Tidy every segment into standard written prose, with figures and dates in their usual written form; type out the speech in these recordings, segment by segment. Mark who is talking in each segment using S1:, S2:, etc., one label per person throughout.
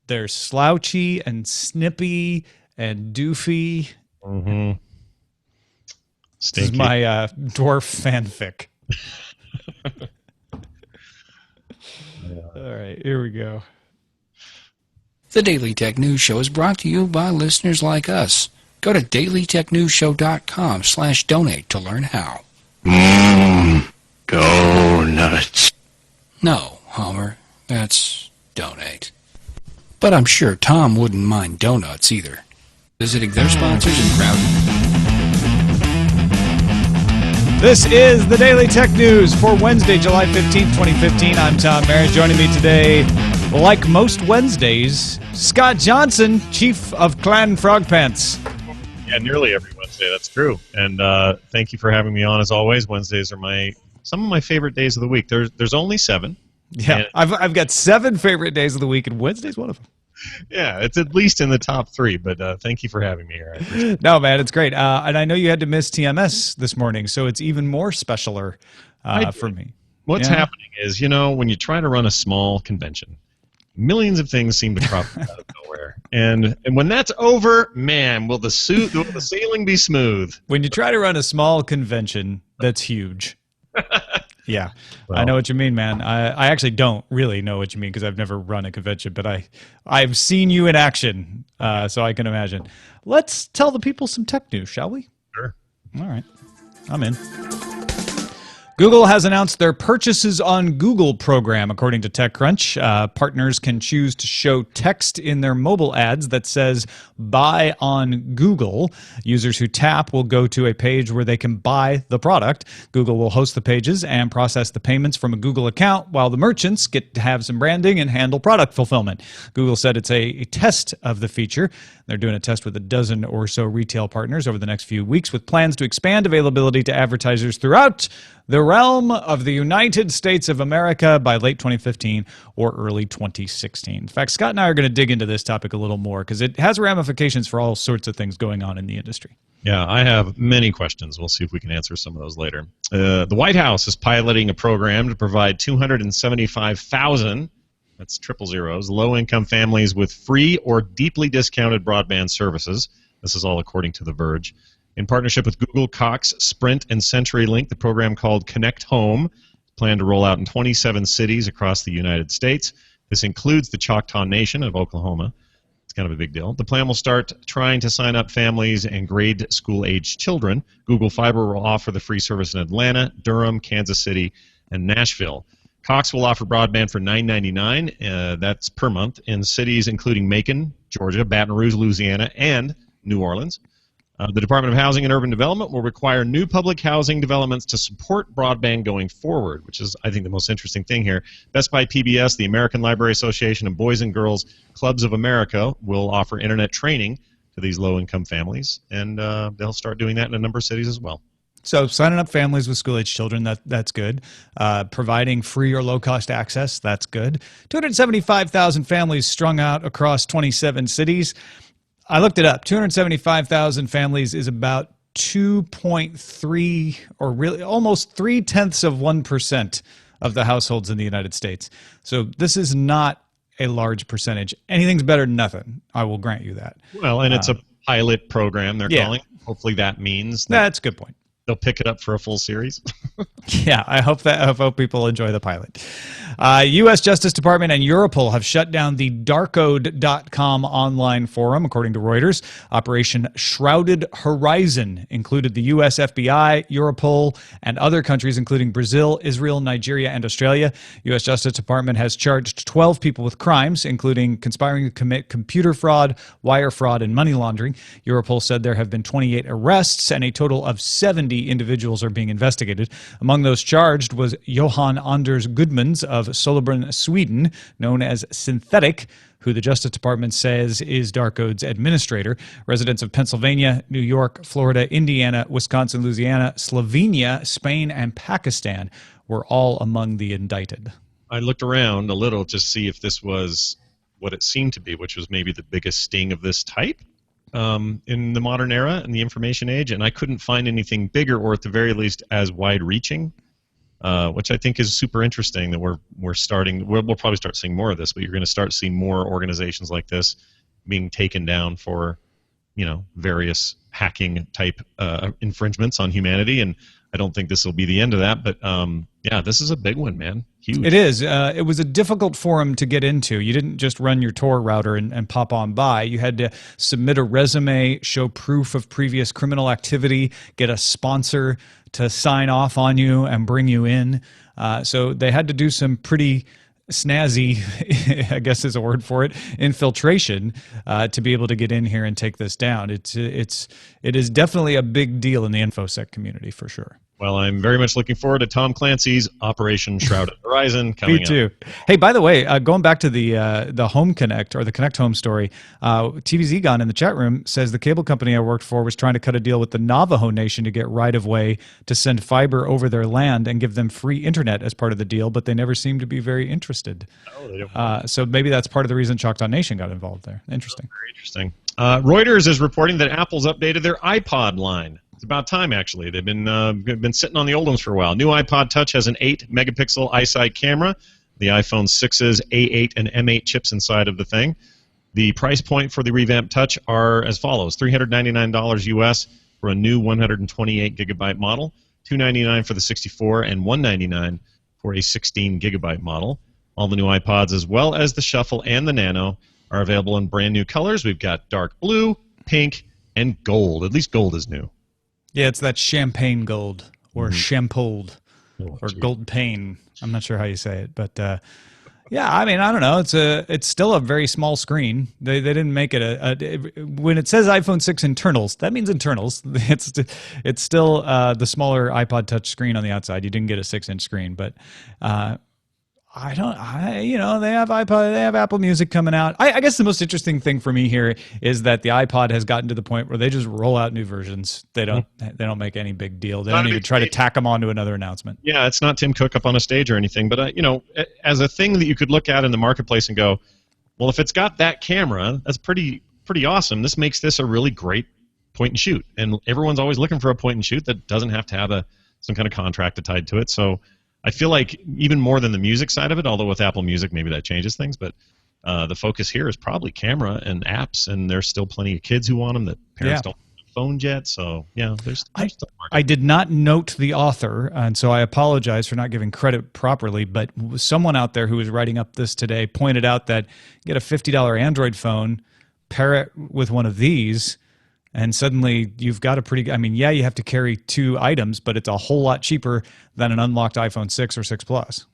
S1: they're slouchy and snippy and doofy.
S2: Mm-hmm.
S1: This is my dwarf fanfic. All right, here we go.
S3: The Daily Tech News Show is brought to you by listeners like us. Go to dailytechnewsshow.com/donate to learn how.
S4: Go nuts.
S3: No, Homer, that's donate. But I'm sure Tom wouldn't mind donuts either. Visiting their sponsors and crowd.
S1: This is the Daily Tech News for Wednesday, July 15th, 2015. I'm Tom Merritt. Joining me today, like most Wednesdays, Scott Johnson, Chief of Clan Frogpants.
S2: Yeah, nearly every Wednesday. That's true. And thank you for having me on, as always. Wednesdays are some of my favorite days of the week. There's only 7.
S1: Yeah, I've got 7 favorite days of the week, and Wednesday's one of them.
S2: Yeah, it's at least in the top 3, but thank you for having me here.
S1: No, man, it's great. And I know you had to miss TMS this morning, so it's even more specialer for me.
S2: What's happening is, when you try to run a small convention, millions of things seem to crop out of nowhere. And when that's over, man, will the sailing be smooth?
S1: When you try to run a small convention, that's huge. Yeah, well, I know what you mean, man. I actually don't really know what you mean because I've never run a convention, but I've seen you in action, so I can imagine. Let's tell the people some tech news, shall we?
S2: Sure.
S1: All right. I'm in. Google has announced their Purchases on Google program, according to TechCrunch. Partners can choose to show text in their mobile ads that says, buy on Google. Users who tap will go to a page where they can buy the product. Google will host the pages and process the payments from a Google account, while the merchants get to have some branding and handle product fulfillment. Google said it's a test of the feature. They're doing a test with a dozen or so retail partners over the next few weeks, with plans to expand availability to advertisers throughout the realm of the United States of America by late 2015 or early 2016. In fact, Scott and I are going to dig into this topic a little more because it has ramifications for all sorts of things going on in the industry.
S2: Yeah, I have many questions. We'll see if we can answer some of those later. The White House is piloting a program to provide 275,000, that's triple zeros, low-income families with free or deeply discounted broadband services. This is all according to The Verge. In partnership with Google, Cox, Sprint, and CenturyLink, the program called Connect Home planned to roll out in 27 cities across the United States. This includes the Choctaw Nation of Oklahoma. It's kind of a big deal. The plan will start trying to sign up families and grade school-aged children. Google Fiber will offer the free service in Atlanta, Durham, Kansas City, and Nashville. Cox will offer broadband for $9.99, that's per month, in cities including Macon, Georgia, Baton Rouge, Louisiana, and New Orleans. The Department of Housing and Urban Development will require new public housing developments to support broadband going forward, which is, I think, the most interesting thing here. Best Buy PBS, the American Library Association, and Boys and Girls Clubs of America will offer internet training to these low-income families, and they'll start doing that in a number of cities as well.
S1: So signing up families with school-age children, that's good. Providing free or low-cost access, that's good. 275,000 families strung out across 27 cities. I looked it up. 275,000 families is about 2.3, or really almost 0.3% of the households in the United States. So this is not a large percentage. Anything's better than nothing. I will grant you that.
S2: Well, and it's a pilot program they're calling. Hopefully that means
S1: that's a good point.
S2: They'll pick it up for a full series.
S1: Yeah, I hope people enjoy the pilot. U.S. Justice Department and Europol have shut down the Darkcode.com online forum, according to Reuters. Operation Shrouded Horizon included the U.S. FBI, Europol, and other countries, including Brazil, Israel, Nigeria, and Australia. U.S. Justice Department has charged 12 people with crimes, including conspiring to commit computer fraud, wire fraud, and money laundering. Europol said there have been 28 arrests, and a total of 70 individuals are being investigated. Among those charged was Johan Anders Gudmans of Solibron, Sweden, known as Synthetic, who the Justice Department says is Darkcode's administrator. Residents of Pennsylvania, New York, Florida, Indiana, Wisconsin, Louisiana, Slovenia, Spain, and Pakistan were all among the indicted.
S2: I looked around a little to see if this was what it seemed to be, which was maybe the biggest sting of this type in the modern era, in the information age, and I couldn't find anything bigger or at the very least as wide-reaching. which I think is super interesting. That we'll probably start seeing more of this, but you're going to start seeing more organizations like this being taken down for, various hacking type infringements on humanity. And I don't think this will be the end of that, but yeah, this is a big one, man. Huge.
S1: It is. It was a difficult forum to get into. You didn't just run your Tor router and pop on by. You had to submit a resume, show proof of previous criminal activity, get a sponsor to sign off on you and bring you in. So they had to do some pretty snazzy, I guess is a word for it, infiltration to be able to get in here and take this down. It is definitely a big deal in the InfoSec community for sure.
S2: Well, I'm very much looking forward to Tom Clancy's Operation Shrouded Horizon coming up.
S1: Me too. Hey, by the way, going back to the Home Connect or the Connect Home story, TVZ Gone in the chat room says the cable company I worked for was trying to cut a deal with the Navajo Nation to get right-of-way to send fiber over their land and give them free internet as part of the deal, but they never seemed to be very interested. So maybe that's part of the reason Choctaw Nation got involved there. Interesting.
S2: Very interesting. Reuters is reporting that Apple's updated their iPod line. It's about time, actually. They've been sitting on the old ones for a while. New iPod Touch has an 8-megapixel iSight camera. The iPhone 6's A8 and M8 chips inside of the thing. The price point for the revamped Touch are as follows: $399 US for a new 128-gigabyte model, $299 for the 64, and $199 for a 16-gigabyte model. All the new iPods, as well as the Shuffle and the Nano, are available in brand new colors. We've got dark blue, pink, and gold. At least gold is new.
S1: Yeah, it's that champagne gold or champold or gold pane. I'm not sure how you say it, but yeah, I mean, I don't know. It's still a very small screen. They didn't make it when it says iPhone 6 internals, that means internals. It's still the smaller iPod Touch screen on the outside. You didn't get a 6-inch screen, but they have iPod, they have Apple Music coming out. I guess the most interesting thing for me here is that the iPod has gotten to the point where they just roll out new versions. They don't make any big deal. They don't even try to tack them onto another announcement.
S2: Yeah, it's not Tim Cook up on a stage or anything, but as a thing that you could look at in the marketplace and go, well, if it's got that camera, that's pretty awesome. This makes this a really great point and shoot, and everyone's always looking for a point and shoot that doesn't have to have some kind of contract tied to it. So I feel like even more than the music side of it, although with Apple Music maybe that changes things, but the focus here is probably camera and apps, and there's still plenty of kids who want them that parents don't have phones yet. So yeah, there's still market. I
S1: did not note the author, and so I apologize for not giving credit properly, but someone out there who was writing up this today pointed out that you get a $50 Android phone, pair it with one of these, and suddenly you've got a pretty, I mean, yeah, you have to carry 2 items, but it's a whole lot cheaper than an unlocked iPhone 6 or 6 Plus.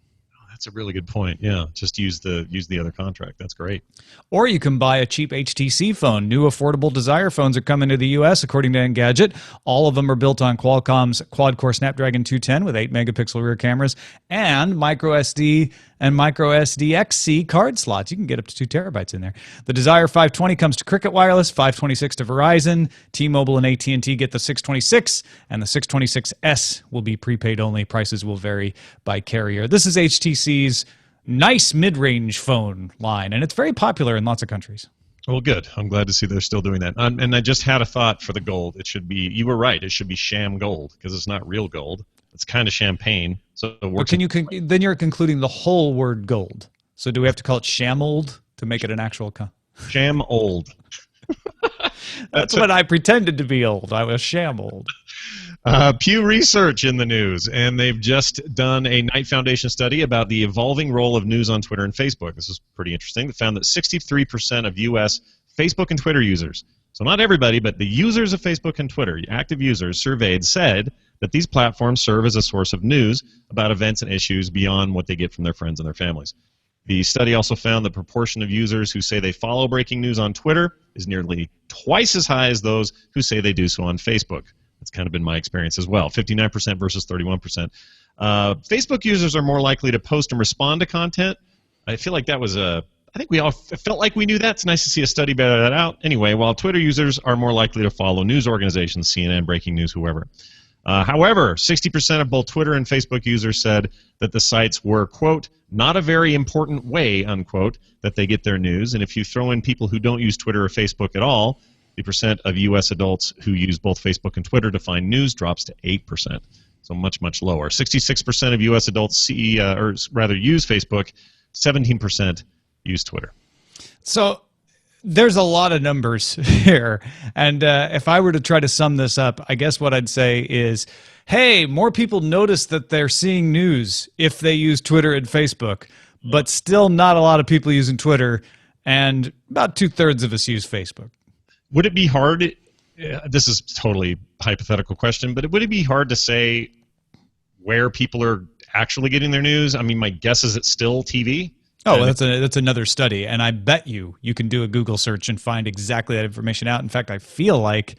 S2: That's a really good point. Yeah, just use the other contract. That's great.
S1: Or you can buy a cheap HTC phone. New affordable Desire phones are coming to the U.S., according to Engadget. All of them are built on Qualcomm's quad-core Snapdragon 210 with 8-megapixel rear cameras and micro SD and micro SD-XC card slots. You can get up to 2 terabytes in there. The Desire 520 comes to Cricket Wireless, 526 to Verizon. T-Mobile and AT&T get the 626, and the 626S will be prepaid only. Prices will vary by carrier. This is HTC's nice mid-range phone line, and it's very popular in lots of countries.
S2: Well, good. I'm glad to see they're still doing that. And I just had a thought for the gold. It should be, you were right, it should be sham gold, because it's not real gold. It's kind of champagne. So
S1: then you're concluding the whole word gold. So do we have to call it shamold to make it an actual
S2: sham old?
S1: That's what I pretended to be old. I was sham old.
S2: Pew Research in the news, and they've just done a Knight Foundation study about the evolving role of news on Twitter and Facebook. This is pretty interesting. They found that 63% of U.S. Facebook and Twitter users, so not everybody, but the users of Facebook and Twitter, active users surveyed, said that these platforms serve as a source of news about events and issues beyond what they get from their friends and their families. The study also found the proportion of users who say they follow breaking news on Twitter is nearly twice as high as those who say they do so on Facebook. That's kind of been my experience as well, 59% versus 31%. Facebook users are more likely to post and respond to content. I feel like that was I think we all felt like we knew that. It's nice to see a study bear that out. Anyway, while Twitter users are more likely to follow news organizations, CNN, breaking news, whoever. However, 60% of both Twitter and Facebook users said that the sites were, quote, not a very important way, unquote, that they get their news. And if you throw in people who don't use Twitter or Facebook at all, the percent of U.S. adults who use both Facebook and Twitter to find news drops to 8%. So much, much lower. 66% of U.S. adults use Facebook. 17% use Twitter.
S1: So there's a lot of numbers here. And if I were to try to sum this up, I guess what I'd say is, hey, more people notice that they're seeing news if they use Twitter and Facebook, but still not a lot of people using Twitter, and about 2/3 of us use Facebook.
S2: Would it be hard? This is totally hypothetical question, but would it be hard to say where people are actually getting their news? I mean, my guess is it's still TV.
S1: Oh, well, that's another study, and I bet you can do a Google search and find exactly that information out. In fact, I feel like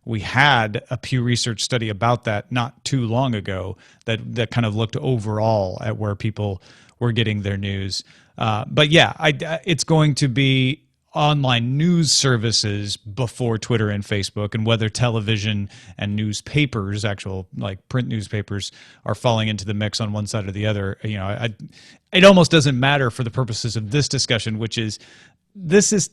S1: we had a Pew Research study about that not too long ago that kind of looked overall at where people were getting their news. But yeah, it's going to be online news services before Twitter and Facebook, and whether television and newspapers, actual like print newspapers, are falling into the mix on one side or the other. You know, it almost doesn't matter for the purposes of this discussion, which is this is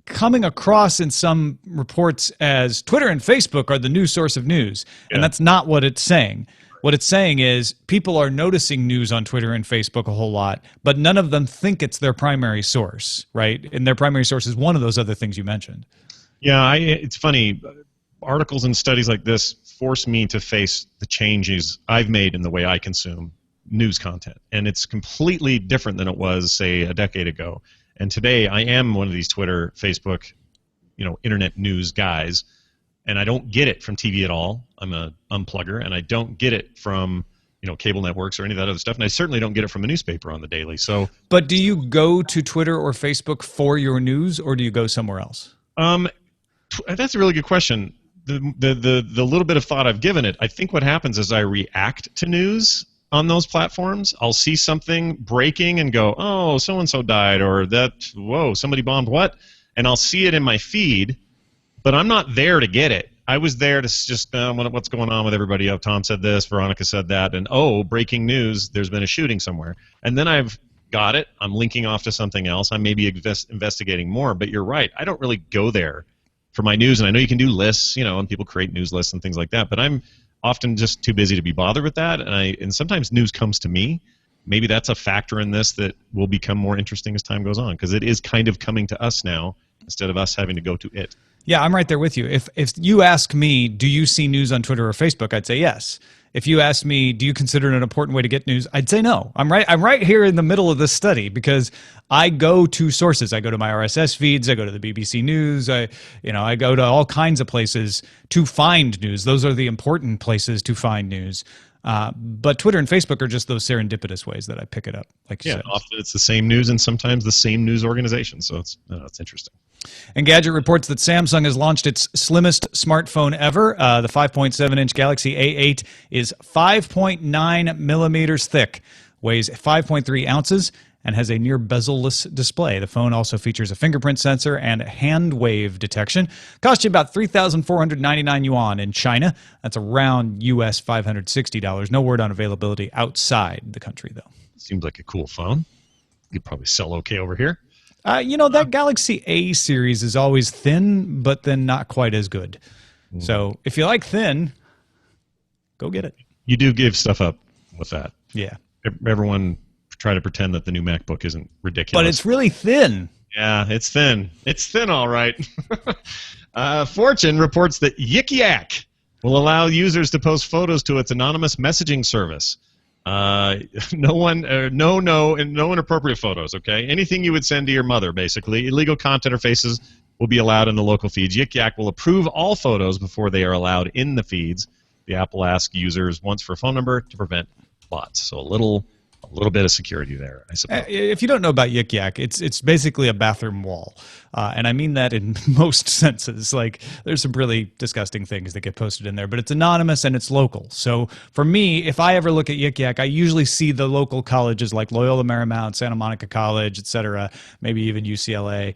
S1: coming across in some reports as Twitter and Facebook are the new source of news, and that's not what it's saying. What it's saying is people are noticing news on Twitter and Facebook a whole lot, but none of them think it's their primary source, right? And their primary source is one of those other things you mentioned.
S2: Yeah, it's funny. Articles and studies like this force me to face the changes I've made in the way I consume news content. And it's completely different than it was, say, a decade ago. And today I am one of these Twitter, Facebook, internet news guys. And I don't get it from TV at all. I'm a unplugger, and I don't get it from cable networks or any of that other stuff. And I certainly don't get it from a newspaper on the daily. So,
S1: but do you go to Twitter or Facebook for your news, or do you go somewhere else?
S2: That's a really good question. The little bit of thought I've given it, I think what happens is I react to news on those platforms. I'll see something breaking and go, oh, so and so died, or whoa, somebody bombed what, and I'll see it in my feed. But I'm not there to get it. I was there to just, what's going on with everybody? Oh, Tom said this, Veronica said that, and breaking news, there's been a shooting somewhere. And then I've got it. I'm linking off to something else. I may be investigating more, but you're right. I don't really go there for my news, and I know you can do lists, and people create news lists and things like that, but I'm often just too busy to be bothered with that, and sometimes news comes to me. Maybe that's a factor in this that will become more interesting as time goes on, because it is kind of coming to us now instead of us having to go to it.
S1: Yeah, I'm right there with you. If you ask me, do you see news on Twitter or Facebook, I'd say yes. If you ask me, do you consider it an important way to get news, I'd say no. I'm right here in the middle of this study because I go to sources. I go to my RSS feeds. I go to the BBC News. I go to all kinds of places to find news. Those are the important places to find news. But Twitter and Facebook are just those serendipitous ways that I pick it up. Like you said.
S2: Often it's the same news and sometimes the same news organization. So it's interesting.
S1: Engadget reports that Samsung has launched its slimmest smartphone ever. The 5.7-inch Galaxy A8 is 5.9 millimeters thick, weighs 5.3 ounces, and has a near bezel-less display. The phone also features a fingerprint sensor and hand wave detection. Cost you about 3,499 yuan in China. That's around US $560. No word on availability outside the country, though.
S2: Seems like a cool phone. You'd probably sell okay over here.
S1: That Galaxy A series is always thin, but then not quite as good. So if you like thin, go get it.
S2: You do give stuff up with that.
S1: Yeah.
S2: Everyone try to pretend that the new MacBook isn't ridiculous.
S1: But it's really thin.
S2: Yeah, it's thin. It's thin, all right. Fortune reports that Yik Yak will allow users to post photos to its anonymous messaging service. No inappropriate photos, okay? Anything you would send to your mother, basically. Illegal content or faces will be allowed in the local feeds. Yik Yak will approve all photos before they are allowed in the feeds. The app will ask users once for a phone number to prevent bots. So a little bit of security there, I suppose.
S1: If you don't know about Yik Yak, it's basically a bathroom wall. And I mean that in most senses. Like, there's some really disgusting things that get posted in there, but it's anonymous and it's local. So for me, if I ever look at Yik Yak, I usually see the local colleges like Loyola Marymount, Santa Monica College, etc., maybe even UCLA,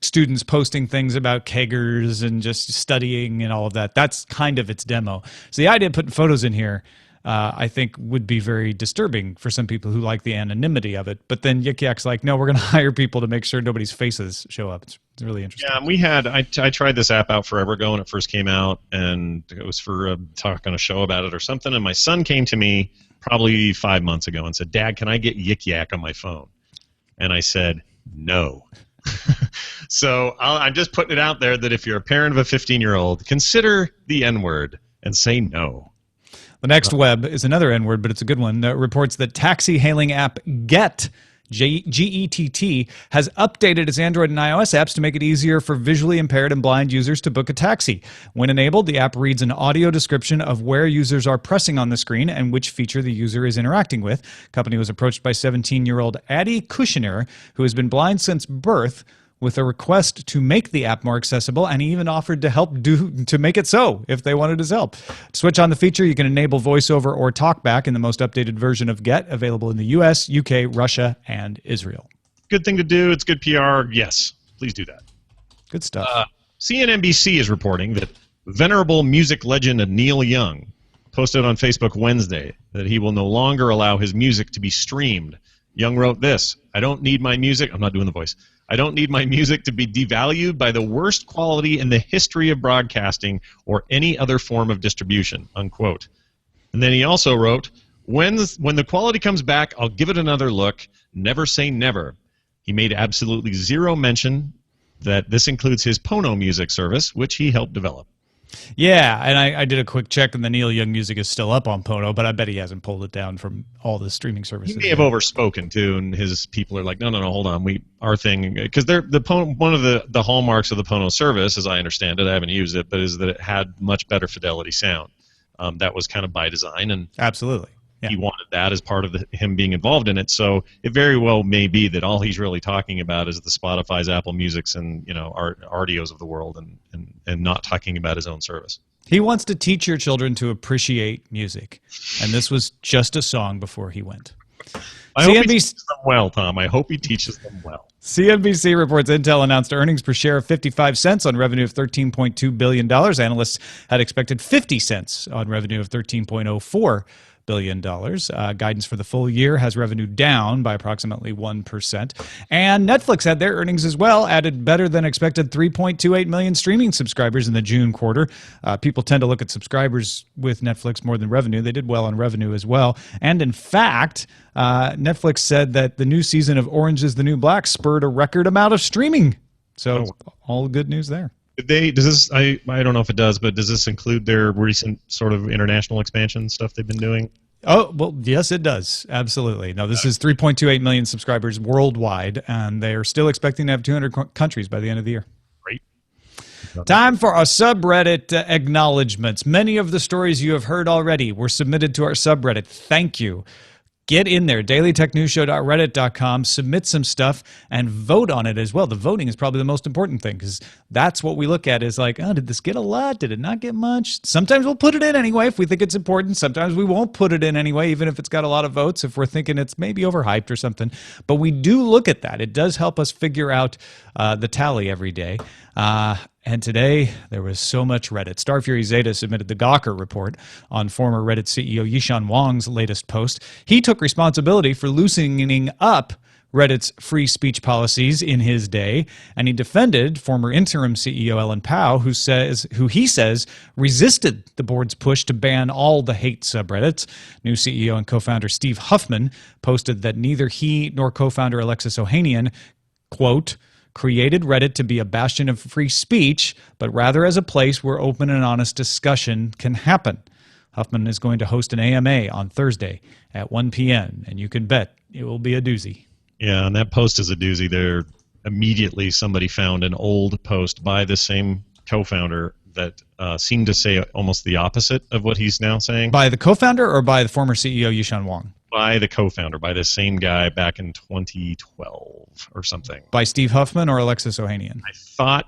S1: students posting things about keggers and just studying and all of that. That's kind of its demo. So the idea of putting photos in here, I think would be very disturbing for some people who like the anonymity of it. But then Yik Yak's like, no, we're going to hire people to make sure nobody's faces show up. It's really interesting.
S2: Yeah, I tried this app out forever ago when it first came out, and it was for a talk on a show about it or something. And my son came to me probably 5 months ago and said, Dad, can I get Yik Yak on my phone? And I said, no. So I'm just putting it out there that if you're a parent of a 15-year-old, consider the N-word and say no.
S1: The next web is another N-word, but it's a good one. That reports that taxi hailing app Get, G-E-T-T, has updated its Android and iOS apps to make it easier for visually impaired and blind users to book a taxi. When enabled, the app reads an audio description of where users are pressing on the screen and which feature the user is interacting with. The company was approached by 17-year-old Addie Kushner, who has been blind since birth, with a request to make the app more accessible, and he even offered to help to make it so if they wanted his help. To switch on the feature, you can enable voiceover or talkback in the most updated version of Get, available in the US, UK, Russia, and Israel.
S2: Good thing to do. It's good PR. Yes, please do that.
S1: Good stuff.
S2: CNBC is reporting that venerable music legend Neil Young posted on Facebook Wednesday that he will no longer allow his music to be streamed. Young wrote this, I don't need my music. I'm not doing the voice. I don't need my music to be devalued by the worst quality in the history of broadcasting or any other form of distribution, unquote. And then he also wrote, when the quality comes back, I'll give it another look. Never say never. He made absolutely zero mention that this includes his Pono music service, which he helped develop.
S1: Yeah, and I did a quick check, and the Neil Young music is still up on Pono, but I bet he hasn't pulled it down from all the streaming services.
S2: He may have overspoken too, and his people are like, no, hold on, our thing, because one of the hallmarks of the Pono service, as I understand it, I haven't used it, but is that it had much better fidelity sound. That was kind of by design, and
S1: absolutely. Yeah.
S2: He wanted that as part of him being involved in it. So it very well may be that all he's really talking about is the Spotify's, Apple Music's, and Ardios of the world, and not talking about his own service.
S1: He wants to teach your children to appreciate music, and this was just a song before he went.
S2: I hope he teaches them well, Tom. I hope he teaches them well.
S1: CNBC reports Intel announced earnings per share of 55 cents on revenue of $13.2 billion. Analysts had expected 50 cents on revenue of $13.04 billion. Guidance for the full year has revenue down by approximately 1%. And Netflix had their earnings as well, added better than expected 3.28 million streaming subscribers in the June quarter. People tend to look at subscribers with Netflix more than revenue. They did well on revenue as well. And in fact, Netflix said that the new season of Orange is the New Black spurred a record amount of streaming. So all good news there.
S2: Does this? I don't know if it does, but does this include their recent sort of international expansion stuff they've been doing?
S1: Oh, well, yes, it does. Absolutely. No, this is 3.28 million subscribers worldwide, and they are still expecting to have 200 countries by the end of the year.
S2: Great.
S1: Time for our subreddit acknowledgments. Many of the stories you have heard already were submitted to our subreddit. Thank you. Get in there, dailytechnewsshow.reddit.com, submit some stuff, and vote on it as well. The voting is probably the most important thing, because that's what we look at is like, oh, did this get a lot? Did it not get much? Sometimes we'll put it in anyway if we think it's important. Sometimes we won't put it in anyway, even if it's got a lot of votes, if we're thinking it's maybe overhyped or something. But we do look at that. It does help us figure out the tally every day. And today, there was so much Reddit. starfuryzeta submitted the Gawker report on former Reddit CEO Yishan Wang's latest post. He took responsibility for loosening up Reddit's free speech policies in his day, and he defended former interim CEO Ellen Pao, who he says resisted the board's push to ban all the hate subreddits. New CEO and co-founder Steve Huffman posted that neither he nor co-founder Alexis Ohanian, quote, created Reddit to be a bastion of free speech, but rather as a place where open and honest discussion can happen. Huffman is going to host an AMA on Thursday at 1 p.m., and you can bet it will be a doozy.
S2: Yeah, and that post is a doozy. There immediately somebody found an old post by the same co-founder that seemed to say almost the opposite of what he's now saying.
S1: By the co-founder or by the former CEO Yishan Wang?
S2: By the co-founder, by the same guy back in 2012 or something.
S1: By Steve Huffman or Alexis Ohanian?
S2: I thought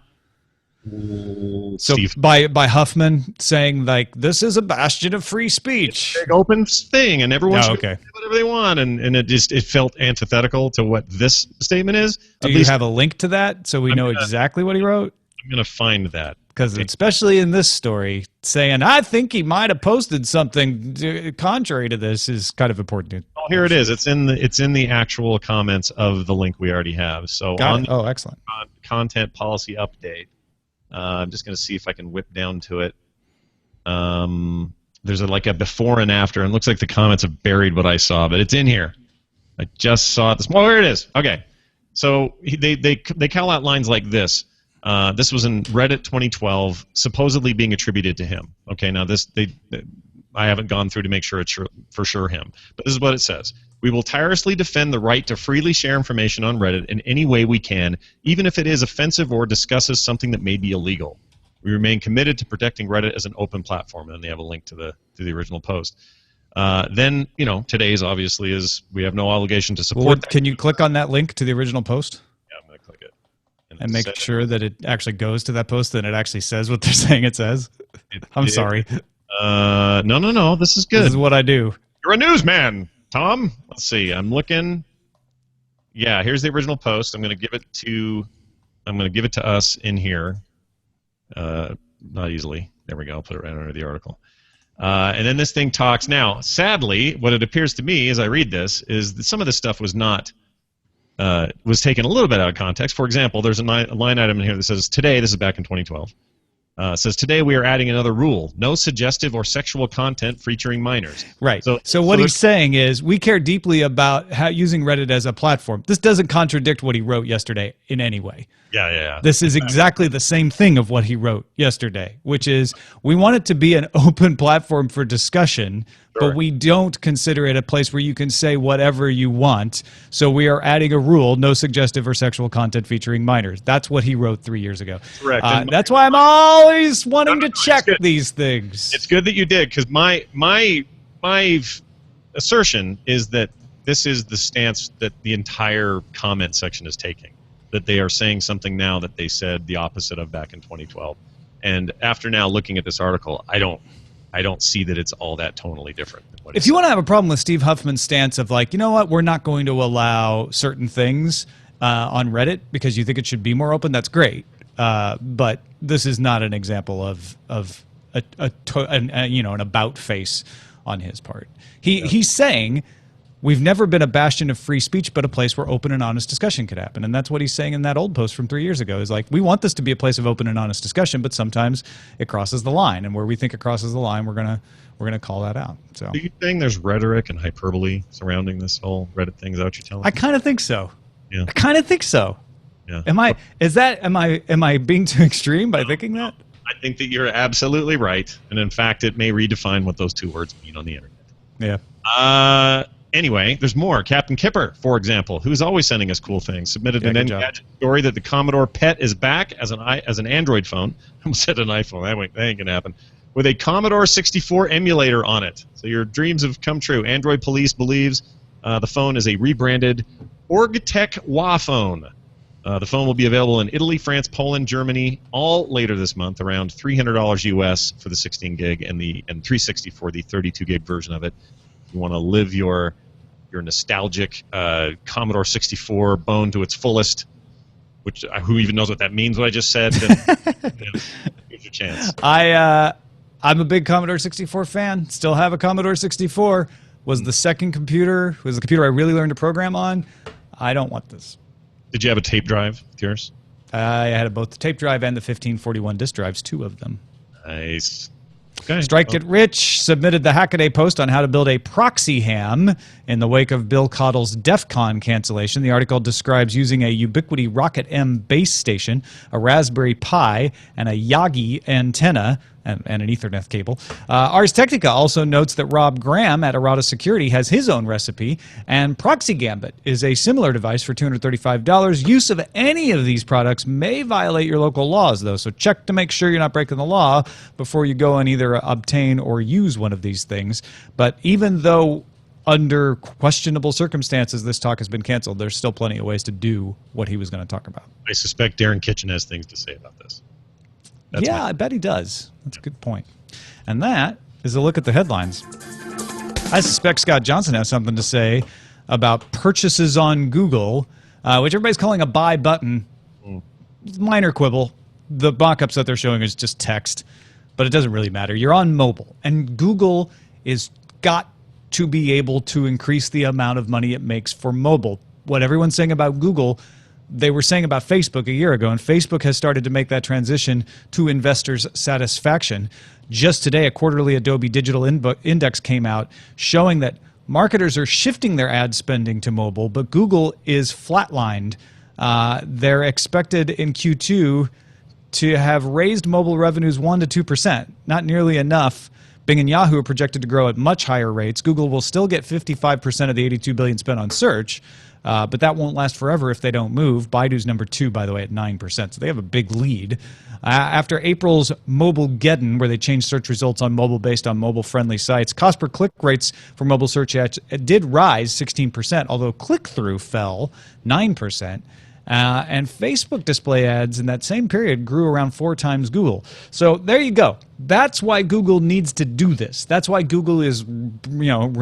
S1: Steve. By Huffman saying, like, this is a bastion of free speech.
S2: It's a big open thing, and everyone's
S1: okay.
S2: do whatever they want, and it felt antithetical to what this statement is.
S1: Do you have a link to that so we know exactly what he wrote?
S2: I'm going to find that.
S1: Because especially in this story, saying, I think he might have posted something contrary to this is kind of important.
S2: Oh, here it is. It's in the actual comments of the link we already have. So
S1: Got
S2: on
S1: it. Oh, excellent.
S2: the content policy update, I'm just going to see if I can whip down to it. There's like a before and after, and it looks like the comments have buried what I saw, but it's in here. I just saw it. Oh, here it is. Okay. So they call out lines like this. This was in Reddit 2012, supposedly being attributed to him. Okay, now I haven't gone through to make sure it's for sure him, but this is what it says. We will tirelessly defend the right to freely share information on Reddit in any way we can, even if it is offensive or discusses something that may be illegal. We remain committed to protecting Reddit as an open platform, and they have a link to the original post. Then, today's obviously is we have no obligation to support.
S1: Can you click on that link to the original post?
S2: Yeah, I'm going to click it.
S1: And make sure that it actually goes to that post and it actually says what they're saying it says. I'm sorry.
S2: No. This is good.
S1: This is what I do.
S2: You're a newsman, Tom. Let's see. I'm looking. Yeah, here's the original post. I'm going to give it to us in here. Not easily. There we go. I'll put it right under the article. And then this thing talks. Now, sadly, what it appears to me as I read this is that some of this stuff was taken a little bit out of context. For example, there's a line item in here that says, today, this is back in 2012, says, today we are adding another rule, no suggestive or sexual content featuring minors.
S1: Right. So what he's saying is we care deeply about how using Reddit as a platform. This doesn't contradict what he wrote yesterday in any way.
S2: Yeah.
S1: This is exactly the same thing of what he wrote yesterday, which is we want it to be an open platform for discussion, but we don't consider it a place where you can say whatever you want. So we are adding a rule, no suggestive or sexual content featuring minors. That's what he wrote 3 years ago.
S2: Correct.
S1: That's why I'm always wanting to check these things.
S2: It's good that you did, because my assertion is that this is the stance that the entire comment section is taking. That they are saying something now that they said the opposite of back in 2012. And after now looking at this article, I don't see that it's all that tonally different.
S1: If you want to have a problem with Steve Huffman's stance of like, you know what, we're not going to allow certain things on Reddit because you think it should be more open, that's great. But this is not an example of an about face on his part. He's saying we've never been a bastion of free speech, but a place where open and honest discussion could happen. And that's what he's saying in that old post from 3 years ago is like, we want this to be a place of open and honest discussion, but sometimes it crosses the line. And where we think it crosses the line, we're gonna call that out. So
S2: are you saying there's rhetoric and hyperbole surrounding this whole Reddit thing? Is that what you're telling me?
S1: I kind of think so.
S2: Yeah.
S1: I kind of think so.
S2: Yeah.
S1: Am I being too extreme by thinking that?
S2: I think that you're absolutely right. And in fact, it may redefine what those two words mean on the internet.
S1: Yeah.
S2: Anyway, there's more. Captain Kipper, for example, who's always sending us cool things, submitted an Engadget story that the Commodore PET is back as an Android phone. I almost said an iPhone. That ain't gonna happen. With a Commodore 64 emulator on it. So your dreams have come true. Android Police believes the phone is a rebranded Orgtech WA phone. The phone will be available in Italy, France, Poland, Germany, all later this month, around $300 US for the 16 gig and $360 for the 32 gig version of it. If you want to live your nostalgic Commodore 64 bone to its fullest, which who even knows what that means? What I just said. Here's your chance.
S1: I'm a big Commodore 64 fan. Still have a Commodore 64. Was the second computer. Was the computer I really learned to program on. I don't want this.
S2: Did you have a tape drive with yours?
S1: I had both the tape drive and the 1541 disk drives, 2 of them.
S2: Nice. Okay.
S1: Strike It Rich submitted the Hackaday post on how to build a proxy ham in the wake of Bill Cottle's DEF CON cancellation. The article describes using a Ubiquiti Rocket M base station, a Raspberry Pi, and a Yagi antenna, and an Ethernet cable. Ars Technica also notes that Rob Graham at Errata Security has his own recipe, and Proxy Gambit is a similar device for $235. Use of any of these products may violate your local laws, though, so check to make sure you're not breaking the law before you go and either obtain or use one of these things. But even though under questionable circumstances this talk has been canceled, there's still plenty of ways to do what he was going to talk about.
S2: I suspect Darren Kitchen has things to say about this.
S1: I bet he does. That's a good point. And that is a look at the headlines. I suspect Scott Johnson has something to say about purchases on Google, which everybody's calling a buy button. Minor quibble. the mock-ups that they're showing is just text, but it doesn't really matter. You're on mobile, and Google is got to be able to increase the amount of money it makes for mobile. What everyone's saying about Google, they were saying about Facebook a year ago, and Facebook has started to make that transition to investors' satisfaction. Just today, a quarterly Adobe Digital Index came out showing that marketers are shifting their ad spending to mobile, but Google is flatlined. They're expected in Q2 to have raised mobile revenues 1% to 2%, not nearly enough. Bing and Yahoo are projected to grow at much higher rates. Google will still get 55% of the $82 billion spent on search, but that won't last forever if they don't move. Baidu's number 2, by the way, at 9%, so they have a big lead. After April's Mobilegeddon, where they changed search results on mobile based on mobile-friendly sites, cost per click rates for mobile search ads did rise 16%, although click-through fell 9%. And Facebook display ads in that same period grew around 4 times Google. So there you go. That's why Google needs to do this. That's why Google is,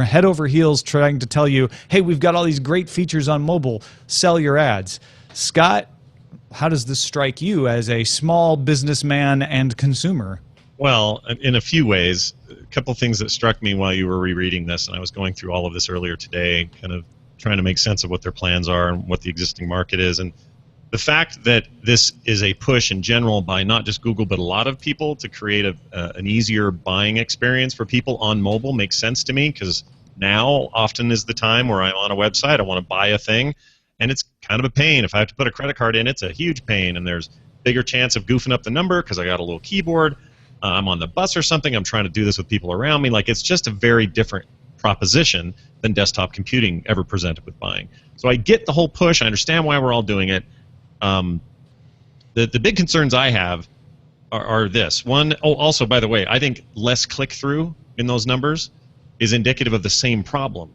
S1: head over heels trying to tell you, hey, we've got all these great features on mobile. Sell your ads. Scott, how does this strike you as a small businessman and consumer?
S2: Well, in a few ways, a couple of things that struck me while you were rereading this, and I was going through all of this earlier today, kind of trying to make sense of what their plans are and what the existing market is. And the fact that this is a push in general by not just Google, but a lot of people to create an easier buying experience for people on mobile makes sense to me, because now often is the time where I'm on a website, I want to buy a thing, and it's kind of a pain. If I have to put a credit card in, it's a huge pain, and there's bigger chance of goofing up the number because I got a little keyboard. I'm on the bus or something. I'm trying to do this with people around me. Like, it's just a very different proposition than desktop computing ever presented with buying. So I get the whole push. I understand why we're all doing it. The big concerns I have are this. One, also, by the way, I think less click-through in those numbers is indicative of the same problem.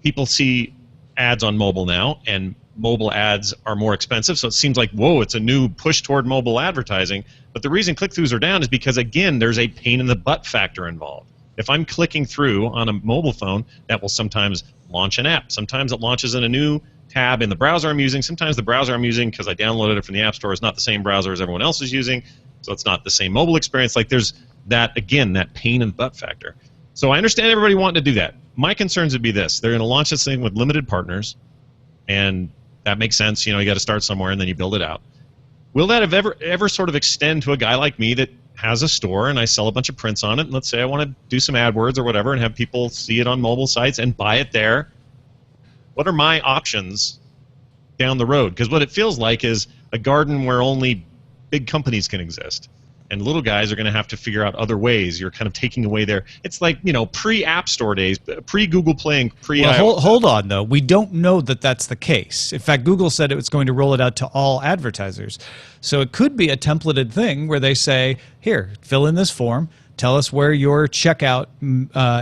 S2: People see ads on mobile now, and mobile ads are more expensive, so it seems like, whoa, it's a new push toward mobile advertising. But the reason click-throughs are down is because, again, there's a pain-in-the-butt factor involved. If I'm clicking through on a mobile phone, that will sometimes launch an app. Sometimes it launches in a new tab in the browser I'm using. Sometimes the browser I'm using, because I downloaded it from the App Store, is not the same browser as everyone else is using, so it's not the same mobile experience. Like, there's that, again, that pain-in-the-butt factor. So I understand everybody wanting to do that. My concerns would be this. They're going to launch this thing with limited partners, and that makes sense. You got to start somewhere, and then you build it out. Will that ever sort of extend to a guy like me that has a store and I sell a bunch of prints on it, and let's say I want to do some AdWords or whatever and have people see it on mobile sites and buy it there? What are my options down the road? Because what it feels like is a garden where only big companies can exist, and little guys are going to have to figure out other ways. You're kind of taking away their, it's like, pre-App Store days, pre-Google Play and pre-iOS.
S1: Well, hold on, though. We don't know that that's the case. In fact, Google said it was going to roll it out to all advertisers. So it could be a templated thing where they say, here, fill in this form, tell us where your checkout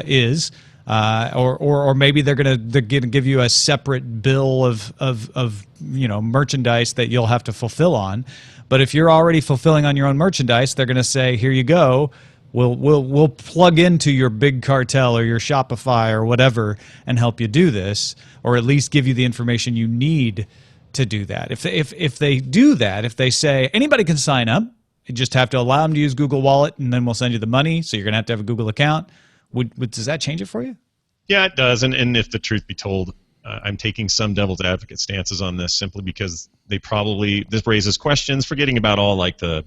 S1: is, or maybe they're going to give you a separate bill of merchandise that you'll have to fulfill on. But if you're already fulfilling on your own merchandise, they're going to say, here you go. We'll plug into your big cartel or your Shopify or whatever and help you do this, or at least give you the information you need to do that. If they do that, if they say anybody can sign up, you just have to allow them to use Google Wallet, and then we'll send you the money, so you're going to have a Google account. Does that change it for you?
S2: Yeah, it does. And if the truth be told, I'm taking some devil's advocate stances on this simply because this raises questions, forgetting about all like the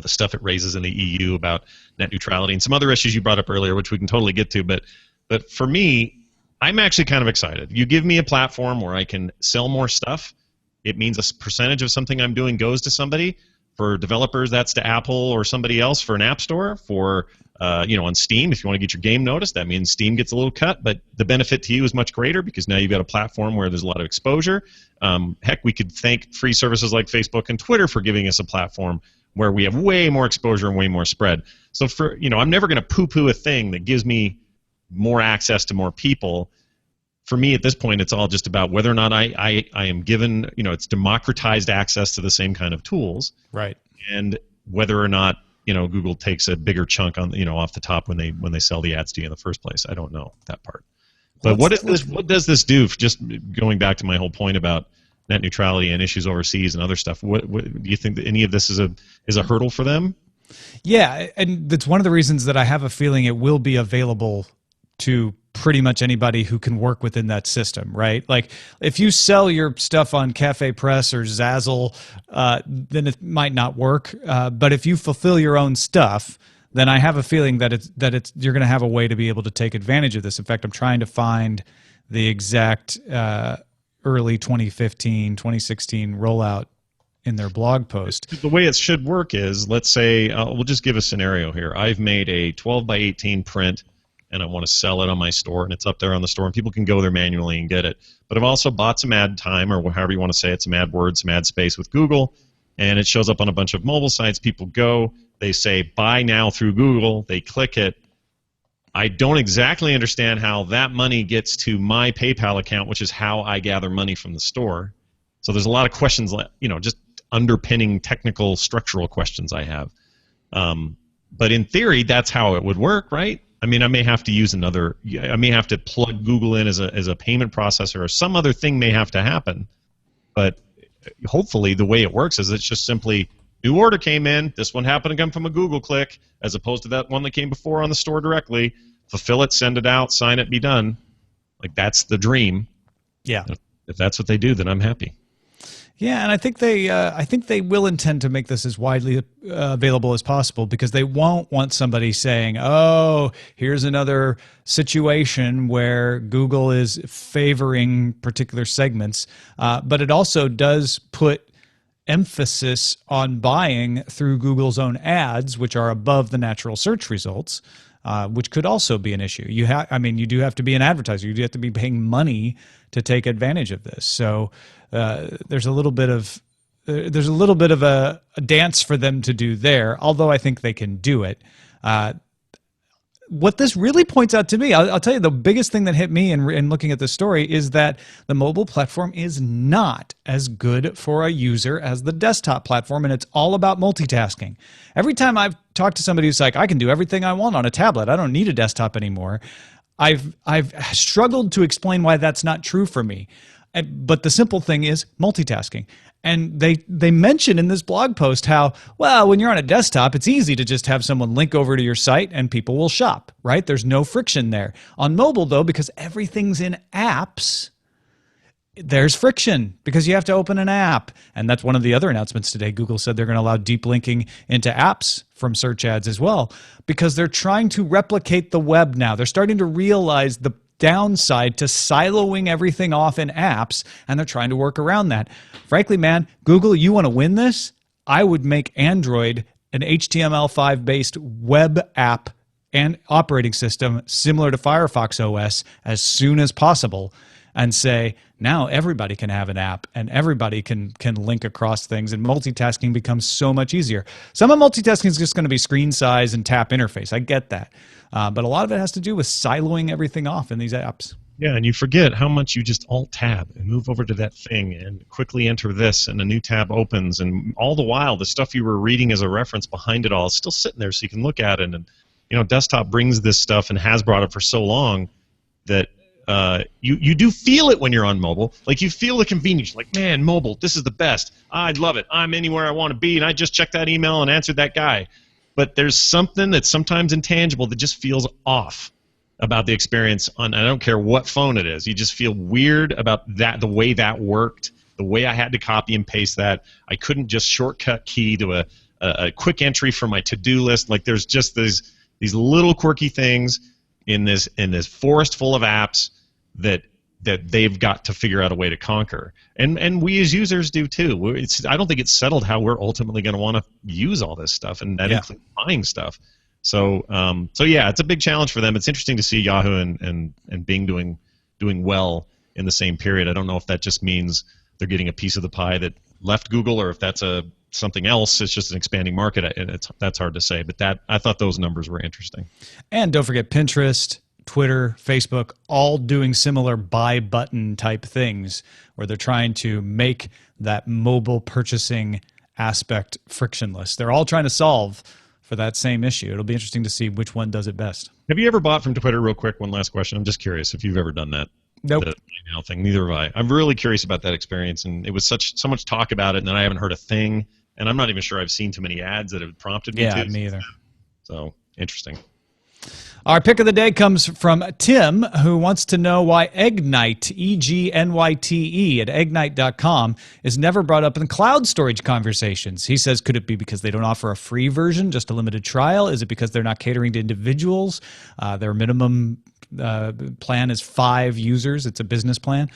S2: stuff it raises in the EU about net neutrality and some other issues you brought up earlier, which we can totally get to. But for me, I'm actually kind of excited. You give me a platform where I can sell more stuff. It means a percentage of something I'm doing goes to somebody. For developers, that's to Apple or somebody else for an app store. For on Steam, if you want to get your game noticed, that means Steam gets a little cut, but the benefit to you is much greater because now you've got a platform where there's a lot of exposure. Heck, we could thank free services like Facebook and Twitter for giving us a platform where we have way more exposure and way more spread. So I'm never going to poo-poo a thing that gives me more access to more people. For me, at this point, it's all just about whether or not I am given, it's democratized access to the same kind of tools,
S1: right? And
S2: whether or not Google takes a bigger chunk on off the top when they sell the ads to you in the first place. I don't know that part. But what does this do? Just going back to my whole point about net neutrality and issues overseas and other stuff. What do you think that any of this is a hurdle for them?
S1: Yeah, and that's one of the reasons that I have a feeling it will be available to pretty much anybody who can work within that system, right? Like if you sell your stuff on Cafe Press or Zazzle, then it might not work. But if you fulfill your own stuff, then I have a feeling that you're going to have a way to be able to take advantage of this. In fact, I'm trying to find the exact early 2015, 2016 rollout in their blog post.
S2: The way it should work is, let's say, we'll just give a scenario here. I've made a 12 by 18 print, and I want to sell it on my store, and it's up there on the store, and people can go there manually and get it. But I've also bought some ad time, or however you want to say it, some ad words, some ad space with Google, and it shows up on a bunch of mobile sites. People go, they say, buy now through Google, they click it. I don't exactly understand how that money gets to my PayPal account, which is how I gather money from the store. So there's a lot of questions, just underpinning technical structural questions I have. But in theory, that's how it would work, right? I mean, I may have to plug Google in as a payment processor, or some other thing may have to happen. But hopefully the way it works is it's just simply, new order came in, this one happened to come from a Google click, as opposed to that one that came before on the store directly. Fulfill it, send it out, sign it, be done. Like, that's the dream.
S1: Yeah.
S2: If that's what they do, then I'm happy.
S1: Yeah, and I think they will intend to make this as widely available as possible, because they won't want somebody saying, "Oh, here's another situation where Google is favoring particular segments." But it also does put emphasis on buying through Google's own ads, which are above the natural search results, which could also be an issue. You do have to be an advertiser. You do have to be paying money to take advantage of this. So there's a little bit of a dance for them to do there, although I think they can do it. What this really points out to me, I'll tell you, the biggest thing that hit me in looking at this story is that the mobile platform is not as good for a user as the desktop platform, and it's all about multitasking. Every time I've talked to somebody who's like, I can do everything I want on a tablet, I don't need a desktop anymore, I've struggled to explain why that's not true for me. But the simple thing is multitasking. And they mention in this blog post how, well, when you're on a desktop, it's easy to just have someone link over to your site and people will shop, right? There's no friction there. On mobile, though, because everything's in apps, there's friction because you have to open an app. And that's one of the other announcements today. Google said they're going to allow deep linking into apps from search ads as well, because they're trying to replicate the web now. They're starting to realize the downside to siloing everything off in apps, and they're trying to work around that. Frankly, man, Google, you want to win this? I would make Android an HTML5 based web app and operating system similar to Firefox OS as soon as possible, and say, now everybody can have an app and everybody can link across things, and multitasking becomes so much easier. Some of multitasking is just going to be screen size and tap interface. I get that. But a lot of it has to do with siloing everything off in these apps.
S2: Yeah, and you forget how much you just alt-tab and move over to that thing and quickly enter this, and a new tab opens, and all the while the stuff you were reading as a reference behind it all is still sitting there so you can look at it. And desktop brings this stuff and has brought it for so long that you do feel it when you're on mobile. Like, you feel the convenience. Like, man, mobile, this is the best. I love it. I'm anywhere I want to be, and I just checked that email and answered that guy. But there's something that's sometimes intangible that just feels off about the experience on, I don't care what phone it is. You just feel weird about that, the way that worked, the way I had to copy and paste that. I couldn't just shortcut key to a quick entry for my to-do list. Like, there's just these little quirky things in this forest full of apps that they've got to figure out a way to conquer. And we as users do too. I don't think it's settled how we're ultimately going to want to use all this stuff, and that includes buying stuff. So yeah, it's a big challenge for them. It's interesting to see Yahoo and Bing doing well in the same period. I don't know if that just means they're getting a piece of the pie that left Google, or if that's something else. It's just an expanding market, and that's hard to say. But I thought those numbers were interesting.
S1: And don't forget Pinterest, Twitter, Facebook, all doing similar buy button type things, where they're trying to make that mobile purchasing aspect frictionless. They're all trying to solve for that same issue. It'll be interesting to see which one does it best.
S2: Have you ever bought from Twitter, real quick, one last question? I'm just curious if you've ever done that.
S1: Nope.
S2: the email thing. Neither have I. I'm really curious about that experience, and it was so much talk about it, and then I haven't heard a thing, and I'm not even sure I've seen too many ads that have prompted me to.
S1: Yeah, me either.
S2: So interesting.
S1: Our pick of the day comes from Tim, who wants to know why Eggnight, Egnyte, at Eggnight.com is never brought up in cloud storage conversations. He says, could it be because they don't offer a free version, just a limited trial? Is it because they're not catering to individuals? Their minimum plan is 5 users. It's a business plan.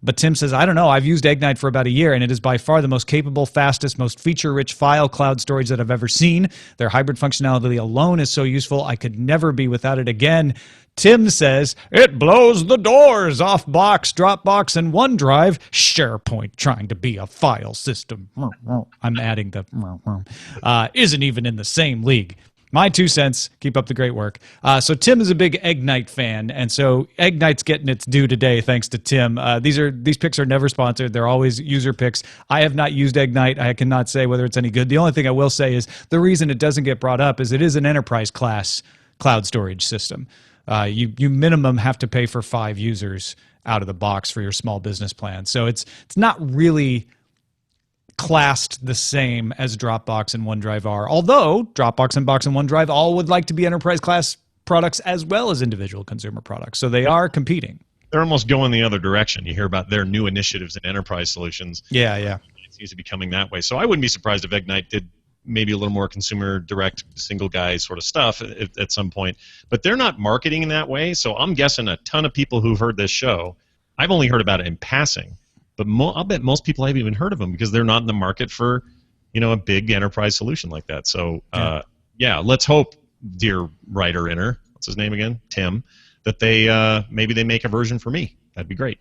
S1: But Tim says, I don't know. I've used Eggnight for about a year, and it is by far the most capable, fastest, most feature-rich file cloud storage that I've ever seen. Their hybrid functionality alone is so useful, I could never be without it again. Tim says, it blows the doors off Box, Dropbox, and OneDrive. SharePoint trying to be a file system. I'm adding the isn't even in the same league. My 2 cents. Keep up the great work. So Tim is a big Eggnight fan, and so Eggnights getting its due today thanks to Tim. These picks are never sponsored. They're always user picks. I have not used Eggnight. I cannot say whether it's any good. The only thing I will say is the reason it doesn't get brought up is it is an enterprise class cloud storage system. You minimum have to pay for 5 users out of the box for your small business plan. So it's not really classed the same as Dropbox and OneDrive are, although Dropbox and Box and OneDrive all would like to be enterprise class products as well as individual consumer products. So they are competing.
S2: They're almost going the other direction. You hear about their new initiatives in enterprise solutions.
S1: Yeah.
S2: It seems to be coming that way. So I wouldn't be surprised if Eggnight did maybe a little more consumer direct single guy sort of stuff at some point. But they're not marketing in that way. So I'm guessing a ton of people who've heard this show, I've only heard about it in passing. But I'll bet most people haven't even heard of them because they're not in the market for, a big enterprise solution like that. So, let's hope, dear writer-inner, what's his name again? Tim, that they maybe they make a version for me. That'd be great.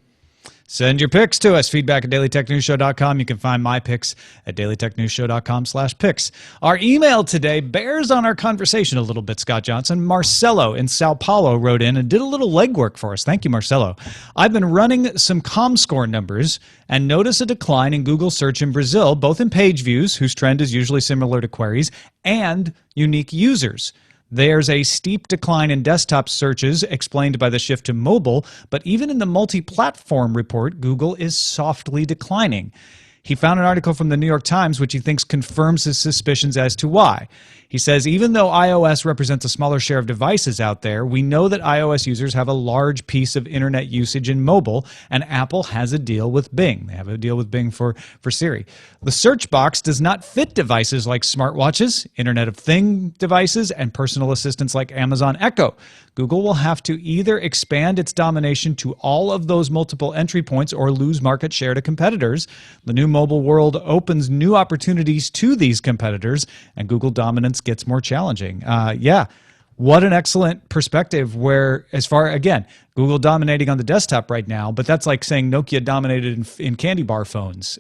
S1: Send your picks to us, feedback at dailytechnewsshow.com. You can find my picks at dailytechnewsshow.com/picks. Our email today bears on our conversation a little bit, Scott Johnson. Marcelo in Sao Paulo wrote in and did a little legwork for us. Thank you, Marcelo. I've been running some ComScore numbers and notice a decline in Google search in Brazil, both in page views, whose trend is usually similar to queries, and unique users. There's a steep decline in desktop searches explained by the shift to mobile, but even in the multi-platform report, Google is softly declining. He found an article from the New York Times which he thinks confirms his suspicions as to why. He says, even though iOS represents a smaller share of devices out there, we know that iOS users have a large piece of internet usage in mobile, and Apple has a deal with Bing. They have a deal with Bing for Siri. The search box does not fit devices like smartwatches, Internet of Things devices, and personal assistants like Amazon Echo. Google will have to either expand its domination to all of those multiple entry points or lose market share to competitors. The new mobile world opens new opportunities to these competitors, and Google dominance gets more challenging. What an excellent perspective where, as far, again, Google dominating on the desktop right now, but that's like saying Nokia dominated in candy bar phones.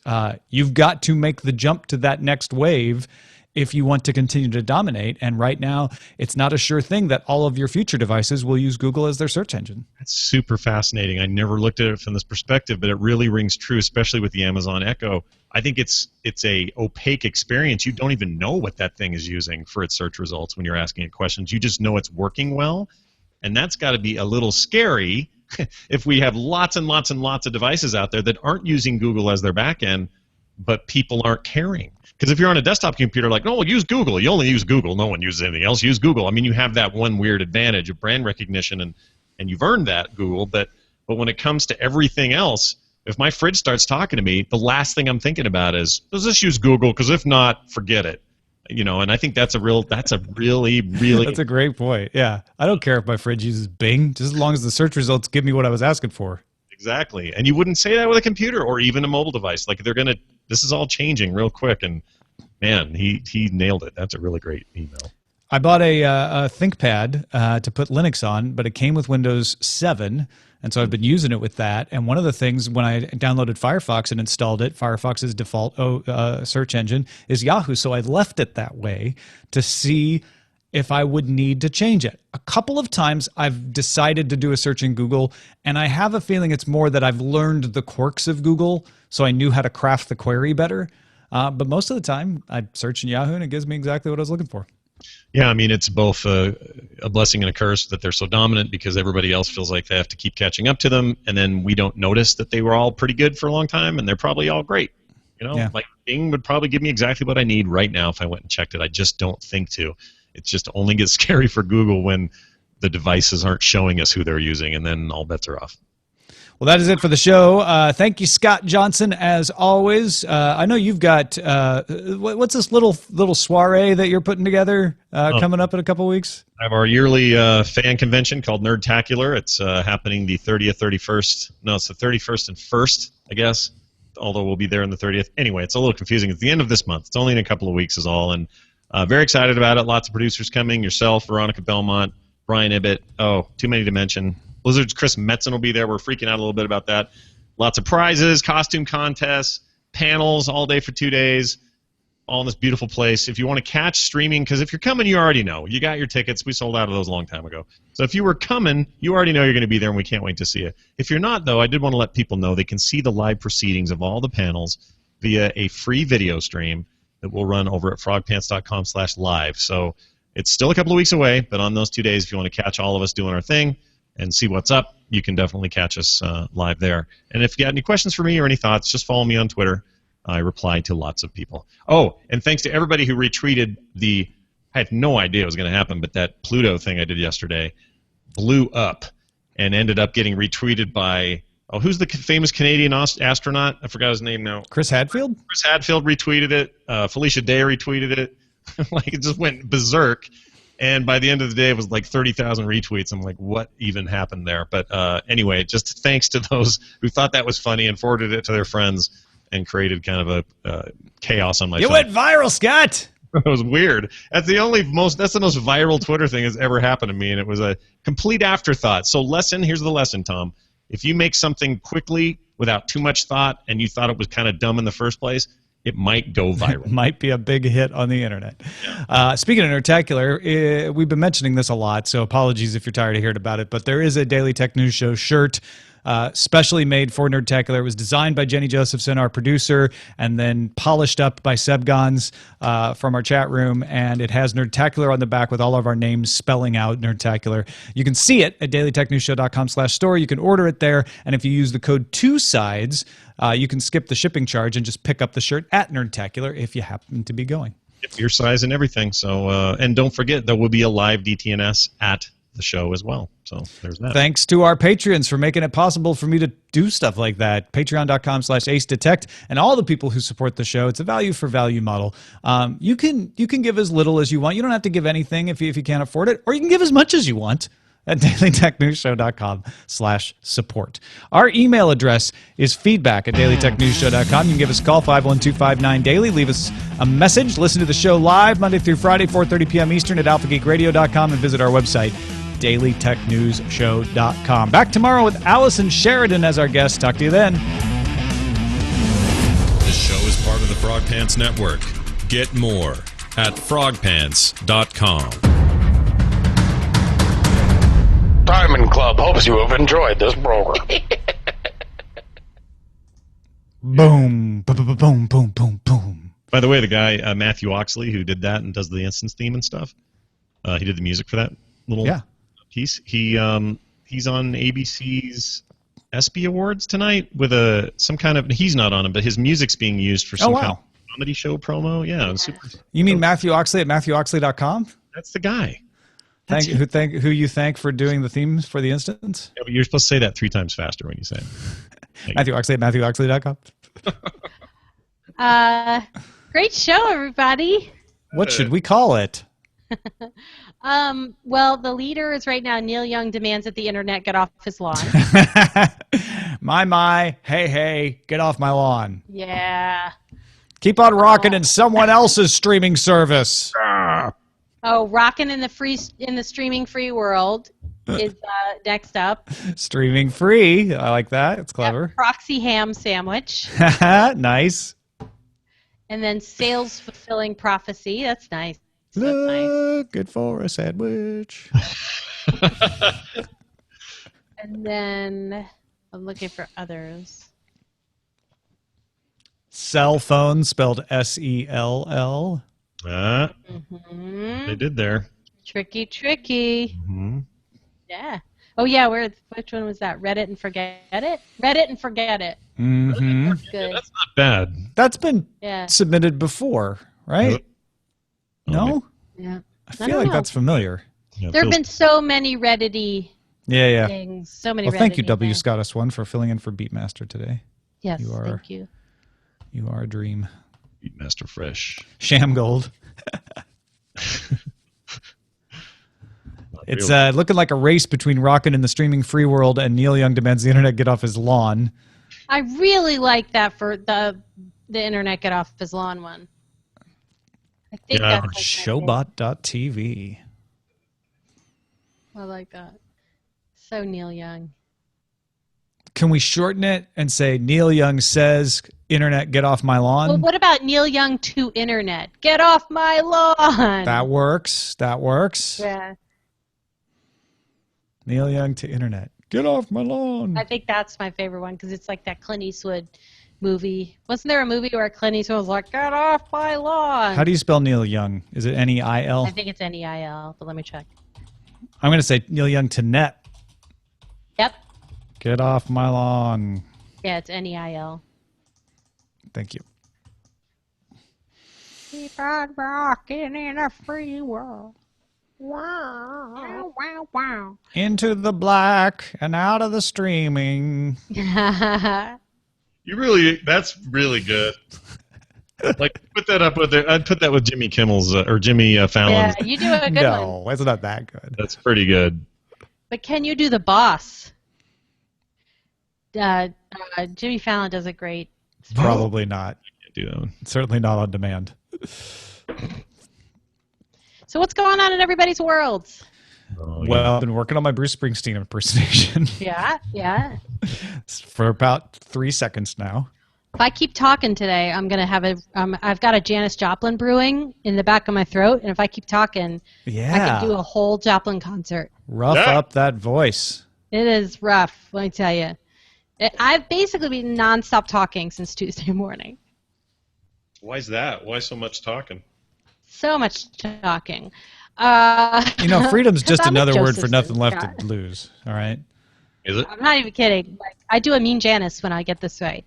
S1: You've got to make the jump to that next wave if you want to continue to dominate. And right now, it's not a sure thing that all of your future devices will use Google as their search engine.
S2: That's super fascinating. I never looked at it from this perspective, but it really rings true, especially with the Amazon Echo. I think it's a opaque experience. You don't even know what that thing is using for its search results when you're asking it questions. You just know it's working well, and that's got to be a little scary if we have lots and lots and lots of devices out there that aren't using Google as their backend, but people aren't caring. Because if you're on a desktop computer, like, no, well, use Google. You only use Google. No one uses anything else. Use Google. I mean, you have that one weird advantage of brand recognition, and you've earned that, Google. But when it comes to everything else, if my fridge starts talking to me, the last thing I'm thinking about is, does this use Google? Because if not, forget it. And I think that's a really that's a
S1: great point. Yeah. I don't care if my fridge uses Bing, just as long as the search results give me what I was asking for.
S2: Exactly. And you wouldn't say that with a computer or even a mobile device. Like, this is all changing real quick, and man, he nailed it. That's a really great email.
S1: I bought a ThinkPad to put Linux on, but it came with Windows 7, and so I've been using it with that. And one of the things when I downloaded Firefox and installed it, Firefox's default search engine is Yahoo, so I left it that way to see if I would need to change it. A couple of times I've decided to do a search in Google, and I have a feeling it's more that I've learned the quirks of Google, so I knew how to craft the query better. But most of the time, I search in Yahoo, and it gives me exactly what I was looking for.
S2: Yeah, I mean, it's both a blessing and a curse that they're so dominant because everybody else feels like they have to keep catching up to them, and then we don't notice that they were all pretty good for a long time, and they're probably all great.
S1: Yeah.
S2: Like Bing would probably give me exactly what I need right now if I went and checked it. I just don't think to. It just only gets scary for Google when the devices aren't showing us who they're using, and then all bets are off.
S1: Well, that is it for the show. Thank you, Scott Johnson, as always. I know you've got what's this little soiree that you're putting together coming up in a couple weeks?
S2: I have our yearly fan convention called Nerdtacular. It's happening the 30th, 31st. No, it's the 31st and 1st, I guess, although we'll be there on the 30th. Anyway, it's a little confusing. It's the end of this month. It's only in a couple of weeks is all, and very excited about it. Lots of producers coming. Yourself, Veronica Belmont, Brian Ibbett. Oh, too many to mention. Blizzard's Chris Metzen will be there. We're freaking out a little bit about that. Lots of prizes, costume contests, panels all day for 2 days, all in this beautiful place. If you want to catch streaming, because if you're coming, you already know. You got your tickets. We sold out of those a long time ago. So if you were coming, you already know you're going to be there, and we can't wait to see you. If you're not, though, I did want to let people know they can see the live proceedings of all the panels via a free video stream that will run over at frogpants.com/live. So it's still a couple of weeks away, but on those 2 days, if you want to catch all of us doing our thing and see what's up, you can definitely catch us live there. And if you got any questions for me or any thoughts, just follow me on Twitter. I reply to lots of people. Oh, and thanks to everybody who retweeted I had no idea it was going to happen, but that Pluto thing I did yesterday blew up and ended up getting retweeted by, who's the famous Canadian astronaut? I forgot his name now.
S1: Chris Hadfield?
S2: Chris Hadfield retweeted it. Felicia Day retweeted it. Like, it just went berserk. And by the end of the day, it was like 30,000 retweets. I'm like, what even happened there? But anyway, just thanks to those who thought that was funny and forwarded it to their friends and created kind of a chaos on my phone.
S1: You went viral, Scott!
S2: It was weird. That's the most viral Twitter thing that's ever happened to me, and it was a complete afterthought. So here's the lesson, Tom. If you make something quickly without too much thought and you thought it was kind of dumb in the first place, it might go viral.
S1: It might be a big hit on the internet. Speaking of Nerdtacular, we've been mentioning this a lot, so apologies if you're tired of hearing about it, but there is a Daily Tech News Show shirt specially made for Nerdtacular. It was designed by Jenny Josephson, our producer, and then polished up by Seb Gons from our chat room, and it has Nerdtacular on the back with all of our names spelling out Nerdtacular. You can see it at dailytechnewsshow.com/store. You can order it there, and if you use the code 2SIDES, you can skip the shipping charge and just pick up the shirt at Nerdtacular if you happen to be going.
S2: Your size and everything. So, and don't forget, there will be a live DTNS at the show as well. So there's that.
S1: Thanks to our Patreons for making it possible for me to do stuff like that. Patreon.com/AceDetect, and all the people who support the show. It's a value for value model. You can give as little as you want. You don't have to give anything if you can't afford it, or you can give as much as you want at dailytechnewsshow.com/support. Our email address is feedback@dailytechnewsshow.com. You can give us a call, 512-59-DAILY. Leave us a message. Listen to the show live Monday through Friday, 4:30 p.m. Eastern at alphageekradio.com, and visit our website, dailytechnewsshow.com. Back tomorrow with Allison Sheridan as our guest. Talk to you then.
S4: This show is part of the Frog Pants Network. Get more at frogpants.com.
S5: Diamond Club hopes you have enjoyed this program.
S1: Boom, boom, boom, boom, boom, boom, boom.
S2: By the way, the guy, Matthew Oxley, who did that and does the instance theme and stuff, he did the music for that little piece. He's on ABC's ESPY Awards tonight with some kind of, he's not on it, but his music's being used for some kind of comedy show promo. Yeah, it was super.
S1: You mean Matthew Oxley at MatthewOxley.com?
S2: That's the guy.
S1: Who you thank for doing the themes for the instance?
S2: Yeah, but you're supposed to say that 3 times faster when you say it.
S1: Matthew Oxley at MatthewOxley.com.
S6: Great show, everybody.
S1: What should we call it?
S6: Well, the leader is right now Neil Young demands that the internet get off his lawn.
S1: My, hey, get off my lawn.
S6: Yeah.
S1: Keep on rocking in someone else's streaming service.
S6: Oh, rocking in the streaming free world is next up.
S1: Streaming free. I like that. It's clever.
S6: Yep, proxy ham sandwich.
S1: Nice.
S6: And then sales fulfilling prophecy. That's nice.
S1: Good for a sandwich.
S6: And then I'm looking for others.
S1: Cell phone spelled SELL.
S2: They did there.
S6: Tricky, tricky.
S2: Mm-hmm.
S6: Yeah. Oh yeah, which one was that? Reddit and forget it? Reddit and forget it.
S1: Mm-hmm.
S6: That's good.
S2: That's not bad.
S1: That's been
S6: Yeah.
S1: submitted before, right? No?
S6: Yeah.
S1: I feel like that's familiar.
S2: Yeah,
S6: There have been so many Reddit-y
S1: Yeah.
S6: things. So many
S1: Well, thank you,
S6: Reddit-y
S1: W.
S6: things.
S1: Scott S1, for filling in for Beatmaster today.
S6: Yes,
S1: You are-
S6: thank you.
S1: You are a dream.
S2: Beatmaster Fresh.
S1: Sham Gold. It's
S2: Really.
S1: looking like a race between Rockin' in the streaming free world and Neil Young demands the internet get off his lawn.
S6: I really like that for the internet get off his lawn one. I think
S2: Yeah.
S6: that's like my
S1: Showbot.tv.
S6: favorite. I like that. So Neil Young.
S1: Can we shorten it and say Neil Young says, internet, get off my lawn?
S6: Well, what about Neil Young to internet? Get off my lawn.
S1: That works. That works.
S6: Yeah.
S1: Neil Young to internet. Get off my lawn.
S6: I think that's my favorite one because it's like that Clint Eastwood movie. Wasn't there a movie where Clint Eastwood was like, get off my lawn?
S1: How do you spell Neil Young? Is it N-E-I-L?
S6: I think it's N-E-I-L, but let me check.
S1: I'm going to say Neil Young to net.
S6: Yep.
S1: Get off my lawn.
S6: Yeah, it's N-E-I-L.
S1: Thank you.
S6: Keep on rocking in a free world. Wow. Wow, wow,
S1: Into the black and out of the streaming.
S6: wow.
S2: That's really good. Like, put that up with I'd put that with Jimmy Kimmel's or Jimmy Fallon's.
S6: Yeah, you do a good one.
S1: No, it's not that good.
S2: That's pretty good.
S6: But can you do the boss? Jimmy Fallon does it great.
S1: Probably not.
S2: Can't do that one.
S1: Certainly not on demand.
S6: So what's going on in everybody's worlds?
S2: Oh,
S1: Well, I've been working on my Bruce Springsteen impersonation
S6: Yeah.
S1: for about 3 seconds now.
S6: If I keep talking today, I'm gonna have I've got a Janis Joplin brewing in the back of my throat, and if I keep talking, I
S1: Yeah.
S6: can do a whole Joplin concert.
S1: Rough
S2: Yeah.
S1: up that voice.
S6: It is rough, let me tell you. I've basically been nonstop talking since Tuesday morning.
S2: Why is that? Why so much talking?
S6: So much talking.
S1: Freedom's just
S6: 'cause I'm a
S1: another word for
S6: Joseph
S1: nothing left
S6: Scott.
S1: to lose. All right.
S2: Is it?
S6: I'm not even kidding. Like, I do a mean Janice when I get this right.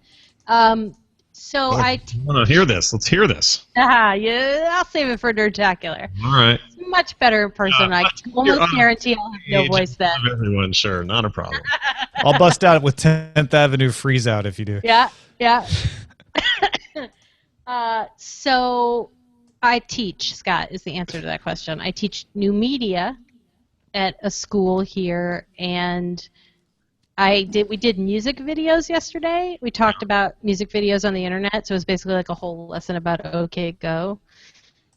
S6: So
S2: I want to hear this. Let's hear this.
S6: yeah, I'll save it for Nerdtacular.
S2: All right.
S6: It's much better in person. I can almost guarantee I'll have no voice then.
S2: Everyone, sure, not a problem.
S1: I'll bust out with 10th Avenue Freeze Out if you do.
S6: Yeah. So I teach, Scott, is the answer to that question. I teach new media at a school here, and we did music videos yesterday. We talked about music videos on the internet, so it was basically like a whole lesson about OK Go.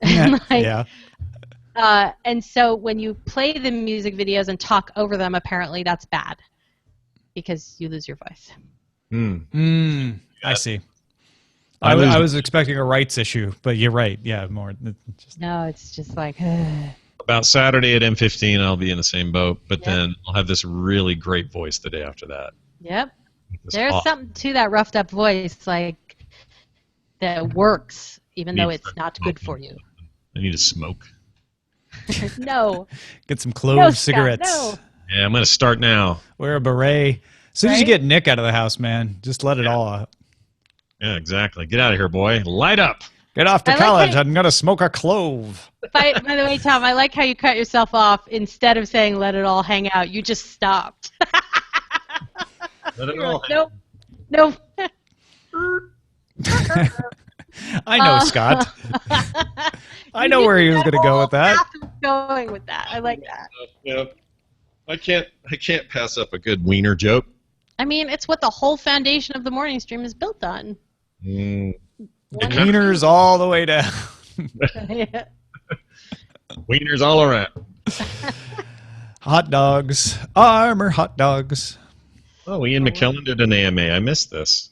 S1: Yeah.
S6: And so when you play the music videos and talk over them, apparently that's bad because you lose your voice.
S1: I see.
S2: I
S1: I was expecting a rights issue, but you're right. Yeah, more.
S6: No, it's just like...
S2: About Saturday at M15, I'll be in the same boat, but then I'll have this really great voice the day after that.
S6: Yep.
S2: This
S6: There's
S2: aw-
S6: something to that roughed up voice, like, that works, even though
S2: Needs
S6: it's
S2: to
S6: not good for you.
S2: I need to smoke.
S6: No.
S1: Get some clove
S6: No, Scott,
S1: cigarettes.
S6: no.
S2: Yeah, I'm going to start now.
S1: Wear a beret. As soon as you
S6: Right?
S1: get Nick out of the house, man, just let it all out.
S2: Yeah, exactly. Get out of here, boy. Light up.
S1: Get off to
S6: I like
S1: college.
S6: how-
S1: I'm going to smoke a clove.
S6: By the way, Tom, I like how you cut yourself off. Instead of saying let it all hang out, you just stopped.
S2: Let it
S6: You're
S2: all
S6: like, nope.
S1: I know, Scott. I know where he was going to go with that.
S6: Going with that. I like that.
S2: Yeah. I can't pass up a good wiener joke.
S6: I mean, it's what the whole foundation of the morning stream is built on.
S1: Wieners all the way down.
S2: Wieners all around.
S1: Hot dogs. Armor hot dogs.
S2: Oh, Ian McKellen did an AMA. I missed this.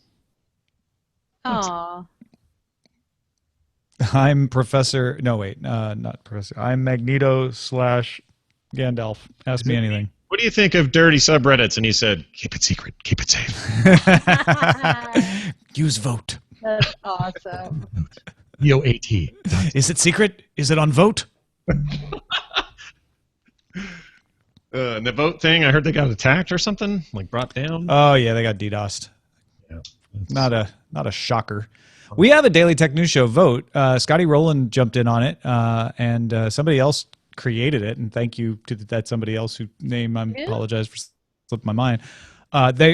S6: Aw.
S1: I'm Professor. No, wait. Not Professor. I'm Magneto / Gandalf. Ask me anything.
S2: What do you think of dirty subreddits? And he said, keep it secret. Keep it safe.
S1: Use vote.
S6: That's awesome.
S2: VOAT.
S1: Is it secret? Is it on vote?
S2: And the vote thing, I heard they got attacked or something, like brought down.
S1: Oh yeah, they got DDoSed.
S2: Yeah.
S1: Not a shocker. We have a Daily Tech News Show vote. Scotty Rowland jumped in on it, and somebody else created it. And thank you to that somebody else whose name I apologize for slipping my mind.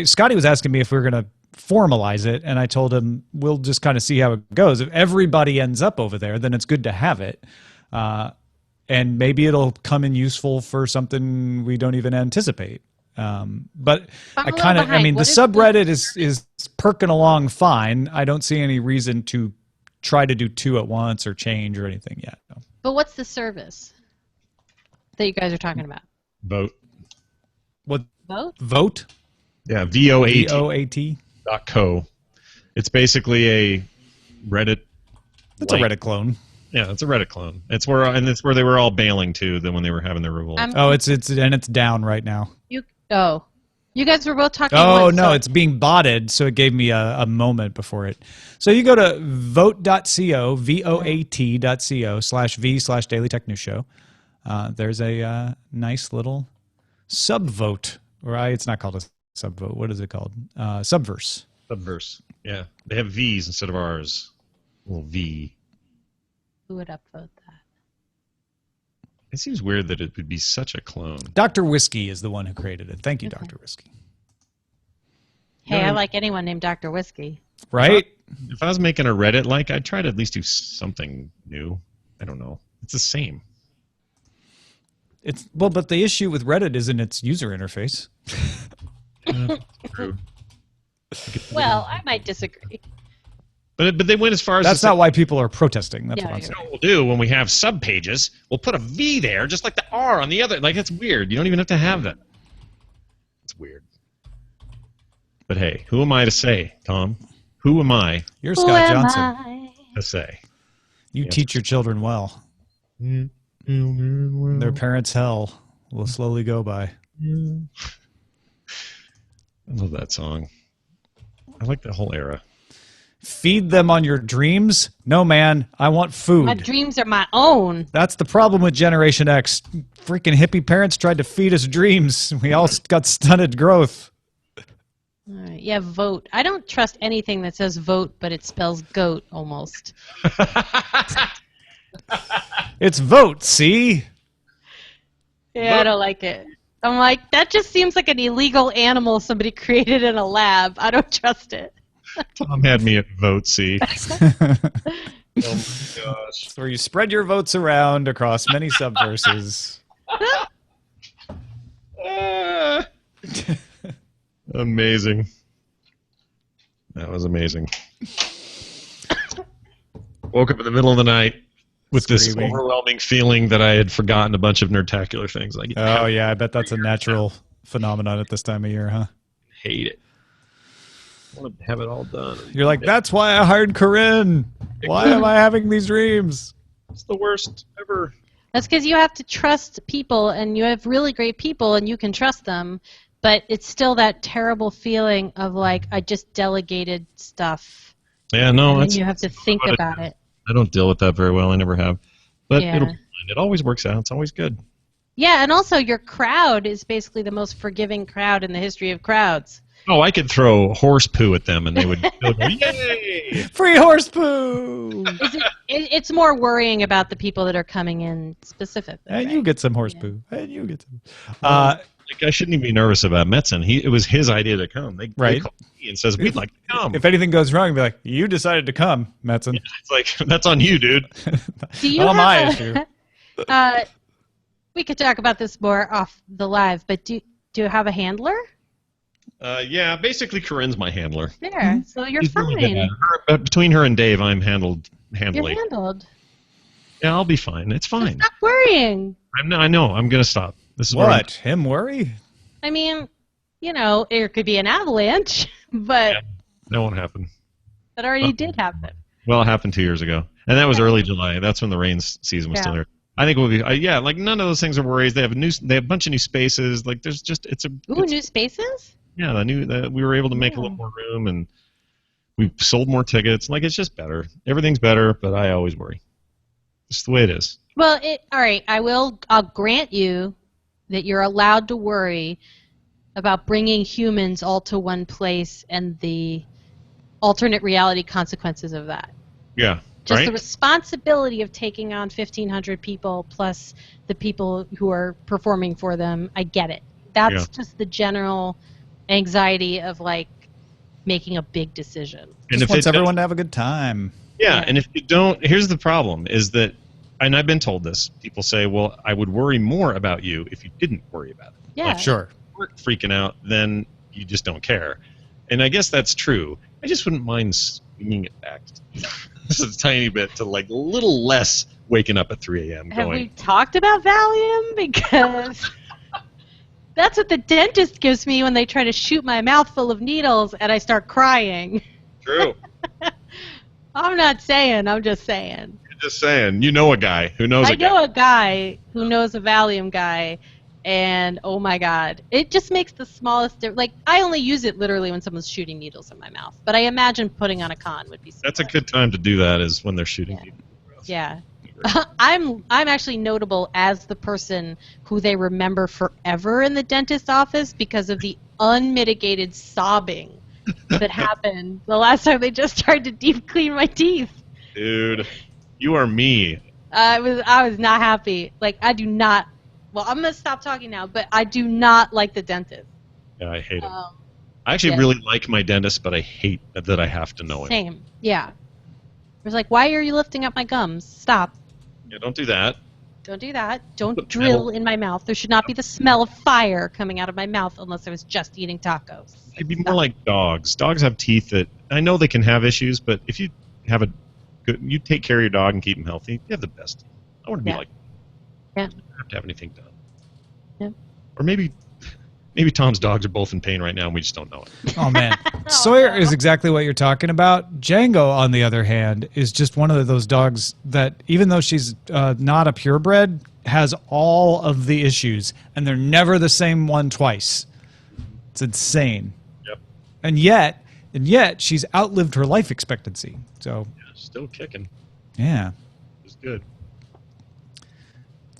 S1: Scotty was asking me if we were going to formalize it, and I told him we'll just kind of see how it goes. If everybody ends up over there, then it's good to have it. And maybe it'll come in useful for something we don't even anticipate. But I mean, the subreddit is perking along fine. I don't see any reason to try to do two at once or change or anything yet. No.
S6: But what's the service that you guys are talking about?
S2: Vote.
S1: What?
S6: Vote?
S2: Yeah, VOAT.
S1: VOAT.co.
S2: It's basically a Reddit.
S1: It's a Reddit clone.
S2: Yeah, it's a Reddit clone. It's where they were all bailing to when they were having their revolt.
S1: It's down right now.
S6: You guys were both talking.
S1: Oh no, it's being botted, so it gave me a moment before it. So you go to vote.co, voat.co/v/Daily Tech News Show. There's a nice little subvote, it's not called a subvote. What is it called? Subverse.
S2: Subverse. Yeah, they have V's instead of R's. A little V.
S6: Who would upvote that?
S2: It seems weird that it would be such a clone.
S1: Dr. Whiskey is the one who created it. Thank you, okay. Dr. Whiskey.
S6: Hey, I like anyone named Dr. Whiskey.
S1: Right?
S2: If I was making a Reddit, I'd try to at least do something new. I don't know. It's the same.
S1: But the issue with Reddit isn't its user interface.
S2: True.
S6: Well, I might disagree.
S2: But they went as far as
S1: that's not why people are protesting. That's what I'm saying.
S2: What we'll do when we have sub pages, we'll put a V there, just like the R on the other. That's weird. You don't even have to have that. It's weird. But hey, who am I to say, Tom? Who am I?
S1: You're Scott Johnson.
S2: To say.
S1: You teach your children well. Their parents' hell will slowly go by.
S2: I love that song. I like that whole era.
S1: Feed them on your dreams? No, man. I want food.
S6: My dreams are my own.
S1: That's the problem with Generation X. Freaking hippie parents tried to feed us dreams. We all got stunted growth.
S6: All right, yeah, vote. I don't trust anything that says vote, but it spells goat almost.
S1: It's vote, see?
S6: Yeah, I don't like it. I'm like, that just seems like an illegal animal somebody created in a lab. I don't trust it.
S2: Tom had me at vote C. Oh my gosh.
S1: It's where you spread your votes around across many subverses.
S2: Amazing. That was amazing. Woke up in the middle of the night with this overwhelming feeling that I had forgotten a bunch of nerdtacular things.
S1: Oh yeah, I bet that's a natural phenomenon at this time of year, huh?
S2: Hate it. I want to have it all done.
S1: You're like, that's why I hired Corinne. Why am I having these dreams?
S2: It's the worst ever.
S6: That's because you have to trust people, and you have really great people, and you can trust them, but it's still that terrible feeling of I just delegated stuff.
S2: Yeah, no.
S6: And you have to think about it.
S2: I don't deal with that very well. I never have. But it always works out. It's always good.
S6: Yeah, and also your crowd is basically the most forgiving crowd in the history of crowds.
S2: Oh, I could throw horse poo at them, and they would go, yay!
S1: Free horse poo!
S6: It's more worrying about the people that are coming in specifically.
S1: And
S6: right?
S1: you get some horse poo. And you get some.
S2: I shouldn't even be nervous about Metzen. It was his idea to come. They called me and says, we'd like to come.
S1: If anything goes wrong, be like, you decided to come, Metzen.
S2: Yeah, it's like, that's on you, dude.
S6: Not
S1: my issue.
S6: We could talk about this more off the live, but do you have a handler?
S2: Yeah, basically Corinne's my handler.
S6: There, so you're fine.
S2: Really between her and Dave, I'm handily.
S6: You're handled.
S2: Yeah, I'll be fine. It's fine.
S6: Stop worrying.
S2: I know. I'm going to stop. This is
S1: what? Him worry?
S6: I mean, it could be an avalanche, but...
S2: Yeah, that won't happen.
S6: That already did happen.
S2: Well, it happened 2 years ago. And that was early July. That's when the rain season was still there. I think it will be... none of those things are worries. They have a bunch of new spaces. New
S6: spaces?
S2: Yeah, we were able to make a little more room, and We've sold more tickets. Like, it's just better. Everything's better, but I always worry. It's the way it is.
S6: Well, all right. I'll grant you that you're allowed to worry about bringing humans all to one place and the alternate reality consequences of that.
S2: Yeah.
S6: Just
S2: right?
S6: the responsibility of taking on 1,500 people plus the people who are performing for them. I get it. That's just the general anxiety of, like, making a big decision.
S2: And
S1: Just
S2: if
S1: wants
S2: it
S1: everyone to have a good time.
S2: Yeah, and if you don't, here's the problem: is that, and I've been told this. People say, "Well, I would worry more about you if you didn't worry about it."
S6: Yeah.
S2: Like,
S1: Sure.
S2: if you weren't freaking out, then you just don't care. And I guess that's true. I just wouldn't mind swinging it back just a tiny bit to, like, a little less waking up at 3 a.m.
S6: Have we
S2: going,
S6: talked about Valium? Because that's what the dentist gives me when they try to shoot my mouth full of needles and I start crying.
S2: "True."
S6: I'm not saying, I'm just saying.
S2: You're just saying. You know a guy who knows
S6: I
S2: a guy.
S6: know a guy who knows a Valium guy, and oh my god, it just makes the smallest difference. Like, I only use it literally when someone's shooting needles in my mouth, but I imagine putting on a con would be similar.
S2: That's a good time to do that, is when they're shooting people.
S6: Yeah. I'm actually notable as the person who they remember forever in the dentist's office because of the unmitigated sobbing that happened the last time they just tried to deep clean my teeth.
S2: Dude, you are me.
S6: I was not happy. Like, I do not. Well, I'm gonna stop talking now, but I do not like the dentist.
S2: Yeah, I hate him. I actually really like my dentist, but I hate that I have to know him.
S6: Same. Yeah. It was like, why are you lifting up my gums? Stop.
S2: Yeah, don't do that.
S6: Don't do that. Don't drill in my mouth. There should not be the smell of fire coming out of my mouth unless I was just eating tacos.
S2: It'd be more like dogs. Dogs have teeth that, I know they can have issues, but if you have you take care of your dog and keep him healthy, you have the best. I want to be like,
S6: yeah.
S2: I don't have to have anything done.
S6: Yeah.
S2: Or maybe Tom's dogs are both in pain right now and we just don't know it.
S1: Oh, man. Sawyer is exactly what you're talking about. Django, on the other hand, is just one of those dogs that, even though she's not a purebred, has all of the issues, and they're never the same one twice. It's insane.
S2: Yep.
S1: And yet, she's outlived her life expectancy. So,
S2: Yeah, still kicking.
S1: yeah.
S2: It's good.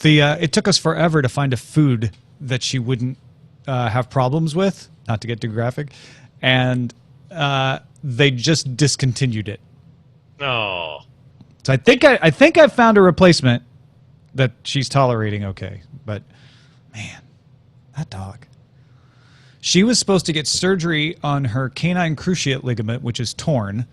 S1: It took us forever to find a food that she wouldn't have problems with, not to get too graphic, and they just discontinued it.
S2: Oh.
S1: So I think I found a replacement that she's tolerating okay. But man, that dog. She was supposed to get surgery on her canine cruciate ligament, which is torn,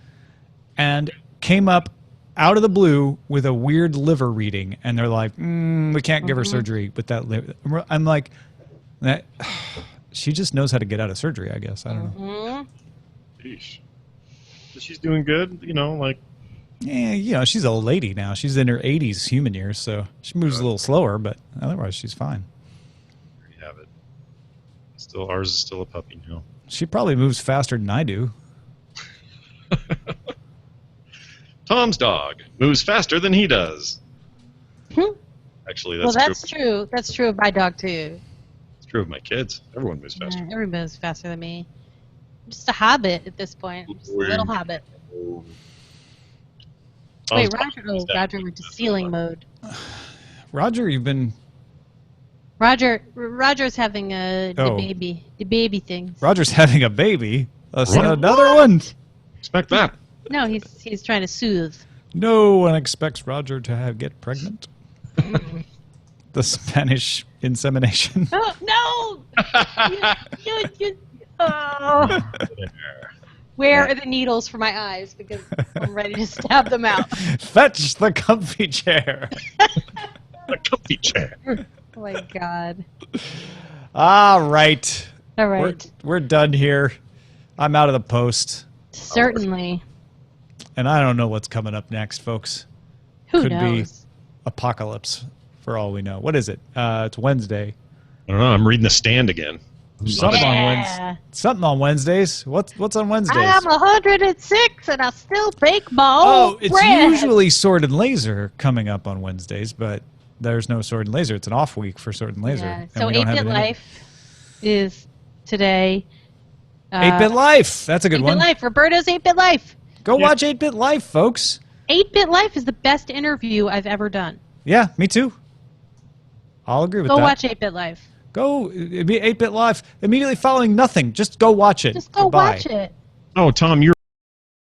S1: and came up out of the blue with a weird liver reading, and they're like, we can't give her surgery with that liver. I'm like, she just knows how to get out of surgery, I guess. I don't know.
S2: Sheesh. But she's doing good, like.
S1: Yeah, she's a lady now. She's in her 80s human years, so she moves a little slower, but otherwise she's fine.
S2: There you have it. Ours is still a puppy now.
S1: She probably moves faster than I do.
S2: Tom's dog moves faster than he does. Actually, that's true.
S6: True. That's true of my dog too.
S2: It's true of my kids. Everyone moves faster.
S6: Everybody moves faster than me. I'm just a hobbit at this point. I'm just a little hobbit. Wait, Roger went to ceiling mode.
S1: Roger, you've been...
S6: Roger's having the baby thing.
S1: Roger's having a baby? Another one?
S2: Expect that.
S6: No, he's trying to soothe.
S1: No one expects Roger to get pregnant. The Spanish insemination.
S6: Oh, no! Oh. Where are the needles for my eyes? Because I'm ready to stab them out.
S1: Fetch the comfy chair.
S2: The comfy chair.
S6: Oh my God.
S1: All right.
S6: All right.
S1: We're done here. I'm out of the post.
S6: Certainly.
S1: And I don't know what's coming up next, folks.
S6: Who
S1: Could
S6: knows?
S1: be apocalypse, for all we know. What is it? It's Wednesday.
S2: I don't know. I'm reading The Stand again.
S1: Something on Wednesdays. What's on Wednesdays?
S6: I'm 106 and I still bake my own
S1: it's
S6: bread.
S1: usually Sword and Laser coming up on Wednesdays, but there's no Sword and Laser. It's an off week for Sword and Laser.
S6: Yeah.
S1: and
S6: So
S1: we don't have
S6: 8-Bit
S1: it anymore.
S6: Life is today.
S1: 8-Bit Life. That's a good
S6: 8-Bit
S1: one.
S6: Life. Roberto's 8-Bit Life.
S1: Go watch 8-Bit Life, folks.
S6: 8-Bit Life is the best interview I've ever done.
S1: Yeah, me too. I'll agree with
S6: Go
S1: that.
S6: watch 8-Bit Life.
S1: Go 8-Bit Life immediately following nothing. Just go watch it.
S6: Just go
S1: Goodbye.
S6: watch it.
S2: Oh, Tom, you're